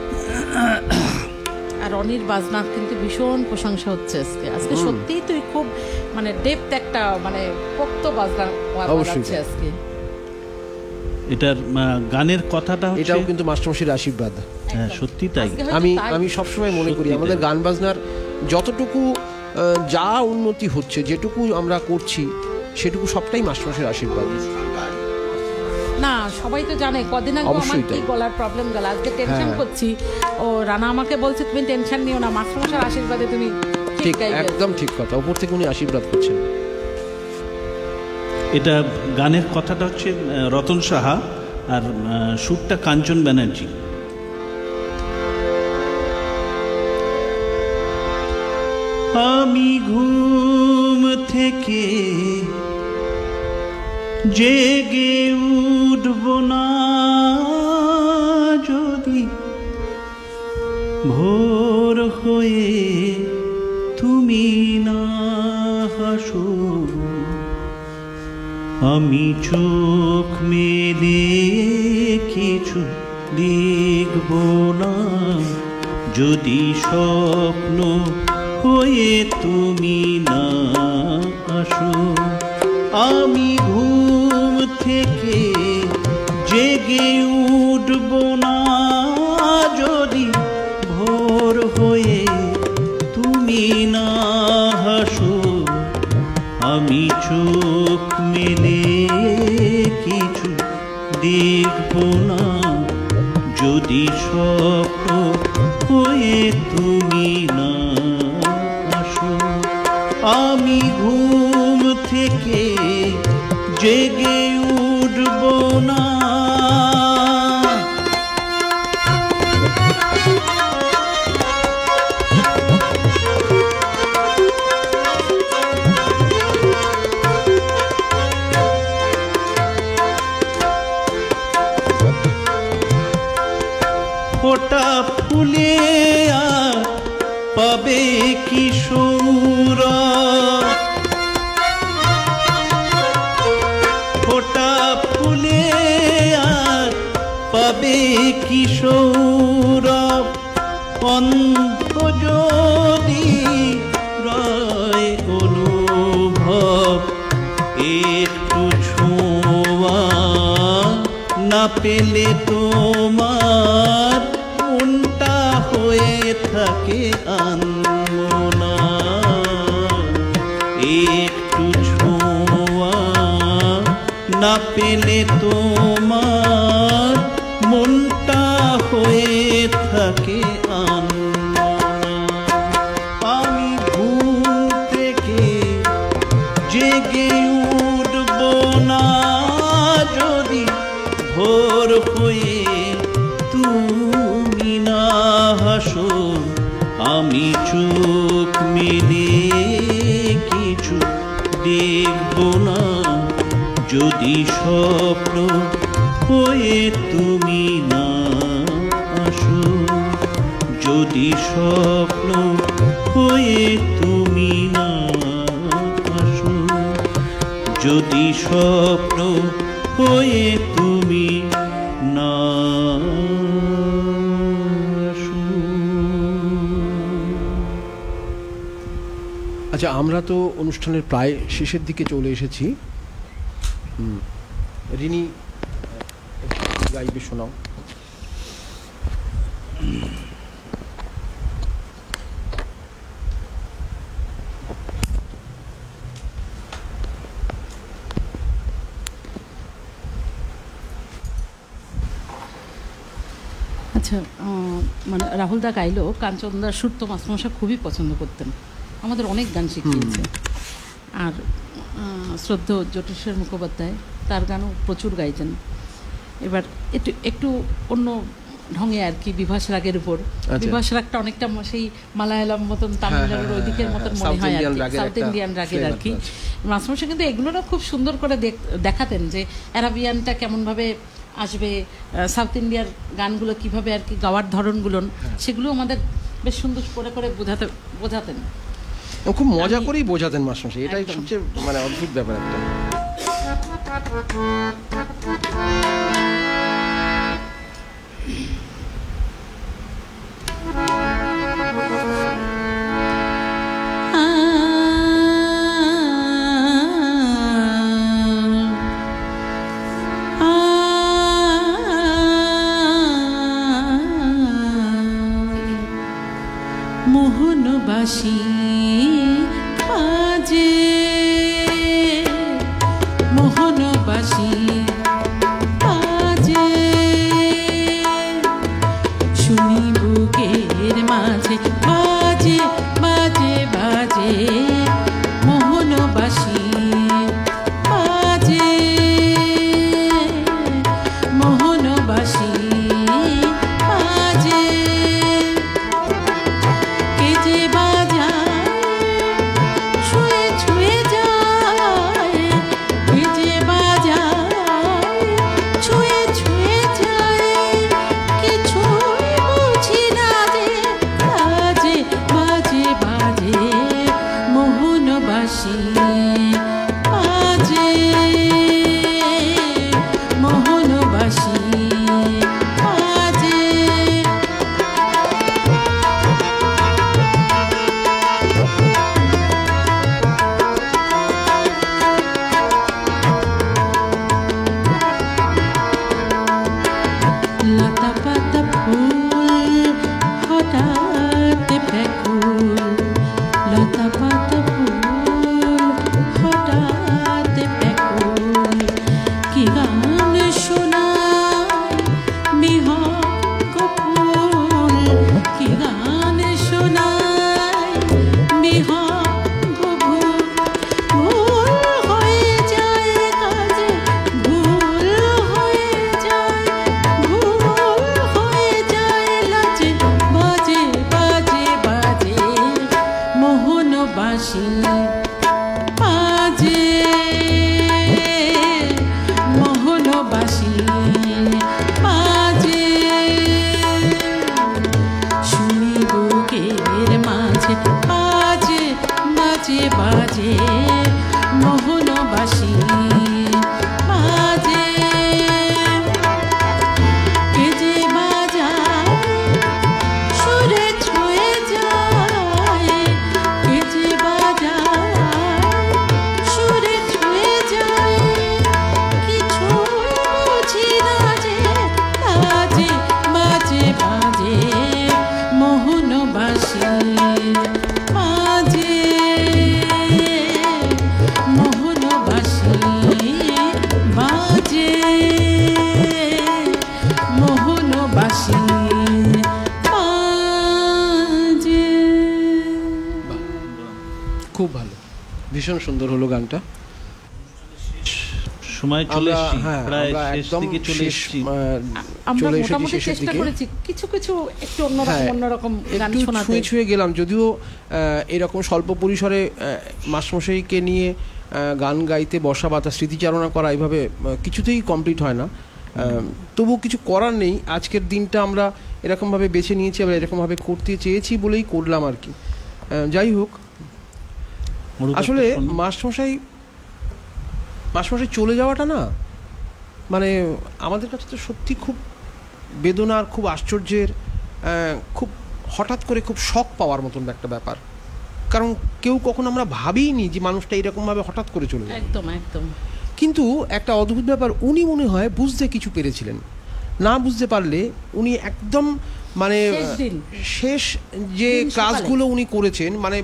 আর অনির বাজনা কিন্তু ভীষণ প্রশংসা হচ্ছে আজকে। আজকে সত্যিই তুই খুব মানে ডেপথ একটা মানে পোক্ত বাজনা বাজাচ্ছে আজকে। এটার গানের কথাটা হচ্ছে, এটাও কিন্তু মাস্টারমশাইয়ের আশীর্বাদ। হ্যাঁ সত্যি তাই। আমি সবসময় মনে করি আমাদের গান বাজনার যতটুকু যা উন্নতি হচ্ছে, যেটুকু আমরা করছি, সেটুকু সবটাই মাস্টারমশাইয়ের আশীর্বাদ। না সবাই তো জানে, কদিন আগে আমার কি গলার প্রবলেম গেল, আজকে টেনশন করছি। ও রানা আমাকে বলছে তুমি টেনশন নিও না, মাস্টারমশাইয়ের আশীর্বাদে তুমি ঠিক, একদম ঠিক কথা, উপর থেকে উনি আশীর্বাদ করছেন। এটা গানের কথাটা হচ্ছে রতন সাহা আর সুরটা কাঞ্চন ব্যানার্জি। আমি ঘুম থেকে জেগে উঠব না যদি ভোর হয়ে তুমি না হাসো, আমি চোখ মেলে কিছু দেখব না যদি স্বপ্ন হয়ে তুমি না আসো। আমি ঘুম থেকে জেগে উঠব না যদি ভোর হয়ে তুমি না হাসো, আমি চোখ মেলে কিছু দেখব না যদি স্বপ্ন হয়ে তুমি না আসো। আমি ঘুম থেকে জেগে উঠব না। ফোটা ফুলে আর পাবে কিশোর, ফোটা ফুলে আর পাবে কিশোর, অন্ত যদি রয় অনুভব একটু ছোঁয়া না পেলে তোমার মনটা হয়ে থাকে আনমনা, একটু ছোঁয়া না পেলে তোমার মনটা হয়ে থাকে আনমনা। আমি ঘুম থেকে জেগে উঠব না যদি ভোর হয়ে তুমি না হাসো, আমি চোখ মেলে কিছু দেখব না যদি স্বপ্ন হয়ে তুমি না আসো। যদি স্বপ্ন হয়ে তুমি না আসো, যদি স্বপ্ন হয়ে তুমি না আসো। আচ্ছা, আমরা তো অনুষ্ঠানের প্রায় শেষের দিকে চলে এসেছি। রিনি গাইবে, শোনাও। আচ্ছা, মানে রাহুলদা গাইলো, কাঞ্চনদার সুর তো মাস্টারমশাই খুবই পছন্দ করতেন, আমাদের অনেক গান শিখিয়েছে। আর শ্রদ্ধেয় জ্যোতিষের মুখোপাধ্যায়, তার গানও প্রচুর গাইছেন। এবার একটু অন্য ঢঙে আর কি, বিভাস রাগের উপর। বিভাস রাগটা অনেকটা সেই মালায়ালাম মতন, তামিলনাড়ুর ওই দিকের মতন মনে হয় আর কি, সাউথ ইন্ডিয়ান রাগের আর কি। মাস্টারমশাই কিন্তু এগুলোরও খুব সুন্দর করে দেখাতেন যে অ্যারাবিয়ানটা কেমনভাবে আসবে, সাউথ ইন্ডিয়ার গানগুলো কিভাবে আর কি গাওয়ার ধরনগুলো, সেগুলো আমাদের বেশ সুন্দর করে করে বোঝাতেন। খুব মজা করেই বোঝাতেন মাস্টারমশাই, এটাই সবচেয়ে মানে অদ্ভুত ব্যাপার একটা। মোহনবাসী বাজে, মোহনবাসী বাজে, শুনি বুকের মাঝে বাজে বাজে বাজে, মোহনবাসী বাজে, মোহনবাসী বাজে। কে যে বাজায় ছুঁয়ে ছুঁয়ে যায়, কে যে বাজায় ছুঁয়ে ছুঁয়ে যায়, কিছুই বুঝি না যে বাজে বাজে বাজে, মোহনবাসী বাজে, মোহনবাসী বাজে। লতা পাতা ফুল হঠাৎ ব্যাকুল, লতা পাতা ফুল হঠাৎ ব্যাকুল, কি গান শোনায় বিহঙ্গ ফুল, কি গান শোনায় বিহঙ্গ ভুল, ভুল হয়ে যায় কাজে, ভুল হয়ে যায়, ভুল হয়ে যায় লাজে, বাজে বাজে বাজে, মোহনবাসী বাজে, মোহনবাসী বাজে, শুনি বুকের মাঝে বাজে বাজে বাজে, মোহনবাসী বাজে। কে যে বাজায় সুরে ছুঁয়ে যায়, কে যে বাজায় সুরে ছুঁয়ে যায়, কিছুই বুঝি না যে বাজে বাজে বাজে, মোহনবাসী বাজে, মোহনবাসী বাজে, মোহনবাসী বাজে। খুব ভালো, ভীষণ সুন্দর হলো গানটা। সময় চলে আমরা এসেছি, হ্যাঁ, প্রায় আমরা শেষ একদম দিকে চলে শেষ, এসেছি। আমরা চলে এসেছি মোটামুটি শেষের চেষ্টা দিকে। করেছি কিছু কিছু একটু অন্যরকম হ্যাঁ, অন্যরকম গান একটু শোনাতে। ছুঁয়ে ছুঁয়ে গেলাম, যদিও এরকম স্বল্প পরিসরে মাস্টারমশাইকে নিয়ে গান গাইতে বসা বা তার স্মৃতিচারণা করা এইভাবে কিছুতেই কমপ্লিট হয় না। তবুও কিছু করার নেই, আজকের দিনটা আমরা এরকমভাবে বেছে নিয়েছি, আমরা এরকমভাবে করতে চেয়েছি বলেই করলাম আর কি। যাই হোক, আসলে মাস্টারমশাই চলে যাওয়াটা না, মানে আমাদের কাছে তো সত্যি খুব বেদনার, খুব আশ্চর্যের, খুব হঠাৎ করে খুব শক পাওয়ার মতন একটা ব্যাপার। কারণ কেউ কখনো আমরা ভাবিনি যে মানুষটা এরকমভাবে হঠাৎ করে চলে যাবে। একদম একদম। কিন্তু একটা অদ্ভুত ব্যাপার, উনি মনে হয় বুঝতে কিছু পেরেছিলেন, না বুঝতে পারলে উনি একদম মানে শেষ যে ক্লাসগুলো উনি করেছেন, মানে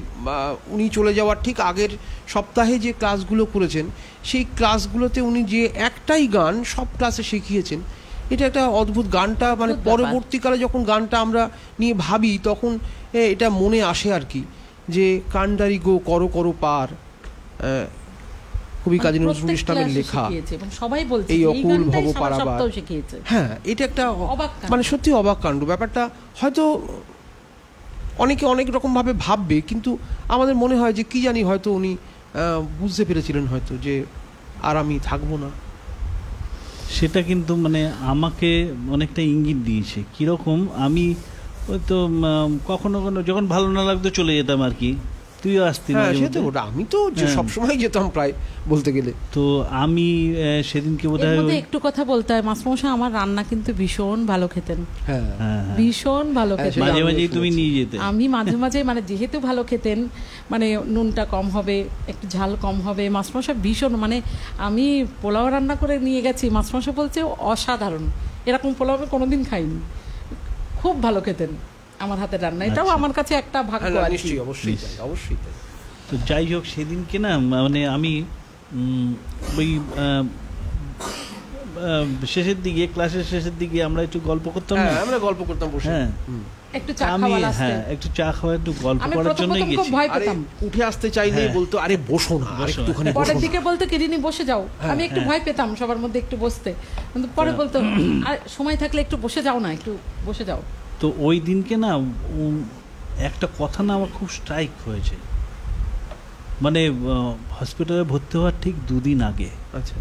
উনি চলে যাওয়ার ঠিক আগের সপ্তাহে যে ক্লাসগুলো করেছেন, সেই ক্লাসগুলোতে উনি যে একটাই গান সব ক্লাসে শিখিয়েছেন, এটা একটা অদ্ভুত। গানটা মানে পরবর্তীকালে যখন গানটা আমরা নিয়ে ভাবি তখন এটা মনে আসে আর কি, যে কান্ডারি গো করো করো পার, কবি কাজী নজরুল ইসলামের লেখা, এই অকুল ভব পারাবার। হ্যাঁ, এটা একটা মানে সত্যি অবাক কাণ্ড। ব্যাপারটা হয়তো অনেকে অনেক রকমভাবে ভাববে, কিন্তু আমাদের মনে হয় যে কি জানি হয়তো উনি বুঝতে পেরেছিলেন হয়তো যে আর আমি থাকবো না। সেটা কিন্তু মানে আমাকে অনেকটা ইঙ্গিত দিয়েছে। কীরকম, আমি হয়তো কখনো কখনো যখন ভালো না লাগতো চলে যেতাম আর কি, তুইও আসতি। আমি তো সবসময় যেতাম প্রায় বলতে গেলে। তো আমি সেদিনকে বোধহয় একটু কথা বলতে হয়, মাস্টারমশাই আমার রান্না কিন্তু ভীষণ ভালো খেতেন, ভীষণ ভালো খেতেন। মাঝে মাঝেই তুমি নিয়ে যেতে। আমি মাঝে মাঝে মানে যেহেতু ভালো খেতেন, মানে নুনটা কম হবে, একটু ঝাল কম হবে, মাস্টারমশাই ভীষণ, মানে আমি পোলাও রান্না করে নিয়ে গেছি, মাস্টারমশাই বলছে অসাধারণ, এরকম পোলাও আমি কোনোদিন খাইনি। খুব ভালো খেতেন আমার হাতের রান্না, এটাও আমার কাছে একটা ভাগ্য। অবশ্যই অবশ্যই। তো যাই হোক, সেদিনকে না মানে আমি ওই শেষের দিকে, ক্লাসের শেষের দিকে আমরা একটু গল্প করতাম, আমরা গল্প করতাম বসে। হ্যাঁ, একটু চা খাওয়া, একটু চা খাওয়া, একটু গল্প করার জন্য গেছি। উঠে আসতে চাইলেই বলতো আরে বসো না, একটুখানি পরের দিকে বলতো কেরিনি বসে যাও। আমি একটু ভয় পেতাম সবার মধ্যে একটু বসতে, কিন্তু পরে বলতো আর সময় থাকলে একটু বসে যাও না, একটু বসে যাও। তো ওই দিনকে না একটা কথা না আমার খুব স্ট্রাইক হয়েছে, মানে হসপিটালে ভর্তি হওয়ার ঠিক 2 দিন আগে। আচ্ছা,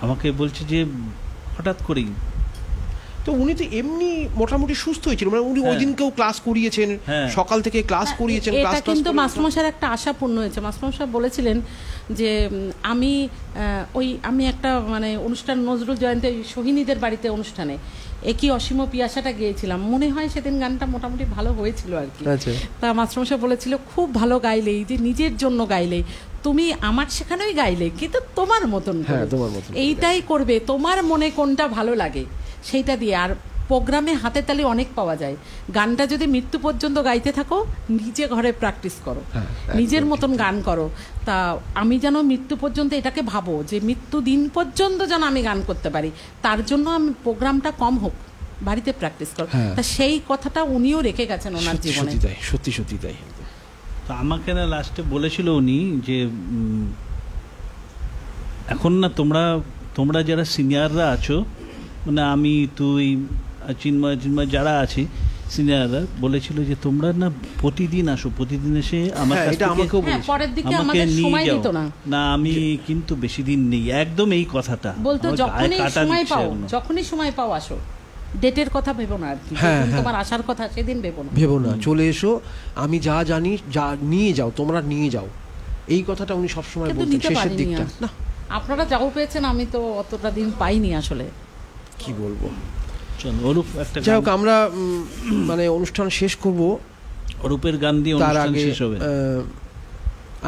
আমাকে বলছে যে হঠাৎ করেই, তো উনি তো এমনি মোটামুটি সুস্থ হয়েছিল, মানে উনি ওই দিনকেও ক্লাস করিয়েছেন, সকাল থেকে ক্লাস করিয়েছেন। এটা কিন্তু মাস্টারমশাইয়ের একটা আশা পূর্ণ হয়েছে। মাস্টারমশাই বলেছিলেন যে আমি একটা মানে অনুষ্ঠান, নজরুল জয়ন্তী সোহিনীদের বাড়িতে অনুষ্ঠানে একই অসীম পিয়াসাটা গেয়েছিলাম, মনে হয় সেদিন গানটা মোটামুটি ভালো হয়েছিল আর কি। তা মাস্টারমশাই বলেছিল খুব ভালো গাইলেই, যে নিজের জন্য গাইলে, তুমি আমার সেখানেই গাইলে, কিন্তু তোমার মতন, এইটাই করবে, তোমার মনে কোনটা ভালো লাগে সেইটা দিয়ে। আর প্রোগ্রামে হাতে তালি অনেক পাওয়া যায়, গানটা যদি মৃত্যু পর্যন্ত গাইতে থাকো, নিজে ঘরে প্র্যাকটিস করো, নিজের মতন গান করো। তা আমি যেন মৃত্যু পর্যন্ত এটাকে ভাবো যে মৃত্যু দিন পর্যন্ত যেন আমি গান করতে পারি, তার জন্য আমি প্রোগ্রামটা কম হোক, বাড়িতে প্র্যাকটিস করো। তা সেই কথাটা উনিও রেখে গেছেন ওনার জীবনে। সত্যি সত্যি তাই। তো আমাকে না লাস্টে বলেছিল উনি যে এখন না তোমরা যারা সিনিয়ররা আছো, মানে আমি, তুই, চিন্ময় যারা আছে সিনিয়ররা, বলেছিল যে তোমরা না প্রতিদিন আসো, প্রতিদিন এসে আমার কাছে আমাকে নিয়ে যাও না, আমি কিন্তু বেশি দিন নেই, একদম এই কথাটা বলতো। যখনই সময় পাও আসো, ডেটের কথা ভেবো না আর কি, তোমার আসার কথা সেদিন ভেবো না, চলে এসো, আমি যা জানি যা নিয়ে যাও, তোমরা নিয়ে যাও, এই কথাটা উনি সবসময় বলতেন শেষের দিকটা। না, আপনারা যাও পেয়েছেন, আমি তো অতটা দিন পাইনি আসলে, কি বলবো। যাই হোক, আমরা মানে অনুষ্ঠান শেষ করব, অরূপের গান দিয়ে অনুষ্ঠান শেষ হবে।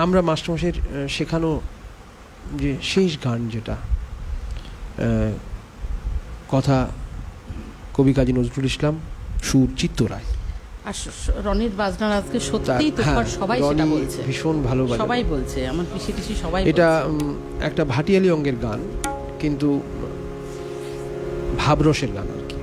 আমরা মাস্টারমশাইয়ের শেখানো যে শেষ গান, যেটা কথা কবি কাজী নজরুল ইসলাম, সুর চিত্ত রায়, আর রনির বাজনার আজকে সত্যিই তোর সবাই সেটা বলছে, ভীষণ ভালো সবাই বলছে, আমার পিসি সবাই। এটা একটা ভাটিয়ালি অঙ্গের গান, কিন্তু ভাবরসের গান আর কি।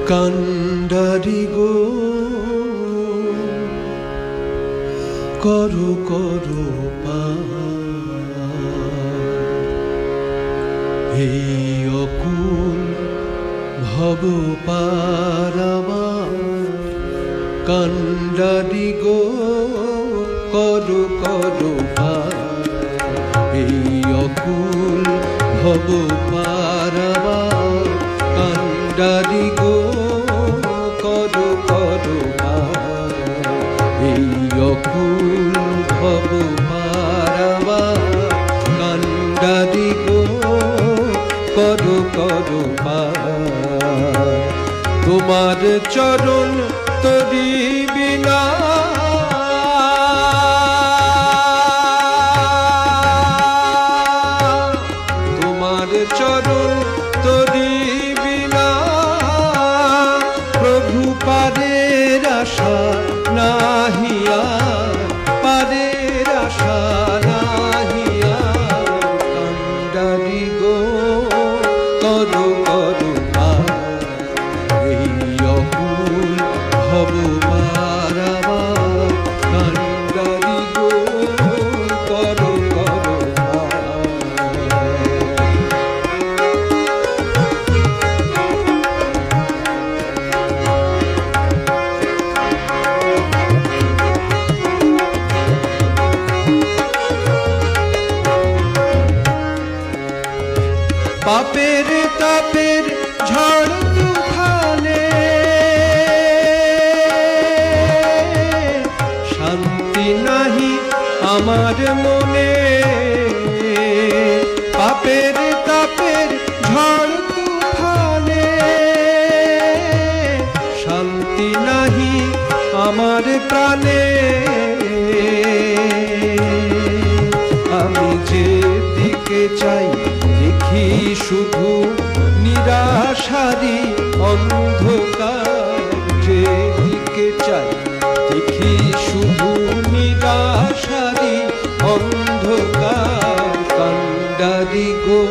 কান্ডারি গো করো করো এই অকুল ভব পারাবা কান্ডারি গো করো করো পার এই অকুল ভব পারাবা কান্ডারি গো করো করো পার এই অকুল ভব পারাবা কান্ডারি গো করো করো পার তোমার চরণ তরি বিনা তোমার চরণ তরি বিনা প্রভু পারের আশা নাহিয়া পারের আশা নাহিয়া কান্ডারি গো করো করো পার এই অকুল ভব পারাবা কান্ডারি গো করো করো পার পাপের তাপের ঝড় তুফানে শান্তি নাহি আমার মনে পাপের তাপের ঝড় তুফানে শান্তি নাহি আমার প্রাণে আমি যে দিকে চাই দেখি শুধু নিরাশারি অন্ধকার যে দিকে চাই দেখি শুধু নিরাশারি অন্ধকার কান্ডারি গো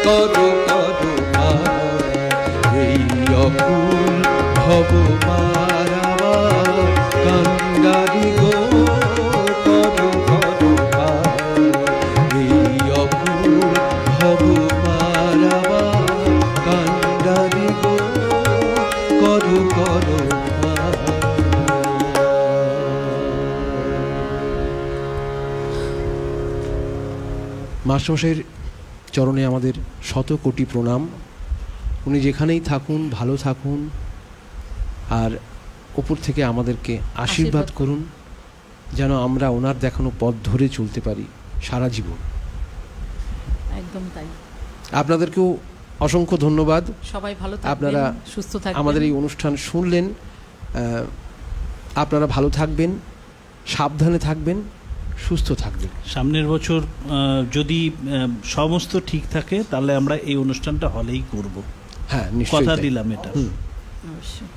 করো করো পার এই অকুল ভব পারাবা কান্ডারি গো করো করো পার এই অকুল ভব পারাবা কান্ডারি গো করো করো পার মাস্টারমশাইয়ের চরণে আমাদের শত কোটি প্রণাম। উনি যেখানেই থাকুন ভালো থাকুন আর ওপর থেকে আমাদেরকে আশীর্বাদ করুন যেন আমরা ওনার দেখানো পথ ধরে চলতে পারি সারা জীবন। একদম তাই। আপনাদেরকেও অসংখ্য ধন্যবাদ। সবাই ভালো থাকবেন, আপনারা সুস্থ থাকবেন। আমাদের এই অনুষ্ঠান শুনলেন। আপনারা ভালো থাকবেন, সাবধানে থাকবেন, সুস্থ থাকবেন। সামনের বছর যদি সমস্ত ঠিক থাকে তাহলে আমরা এই অনুষ্ঠানটা হলেই করব। হ্যাঁ, নিশ্চয়ই কথা তাই। দিলাম এটা। অবশ্যই।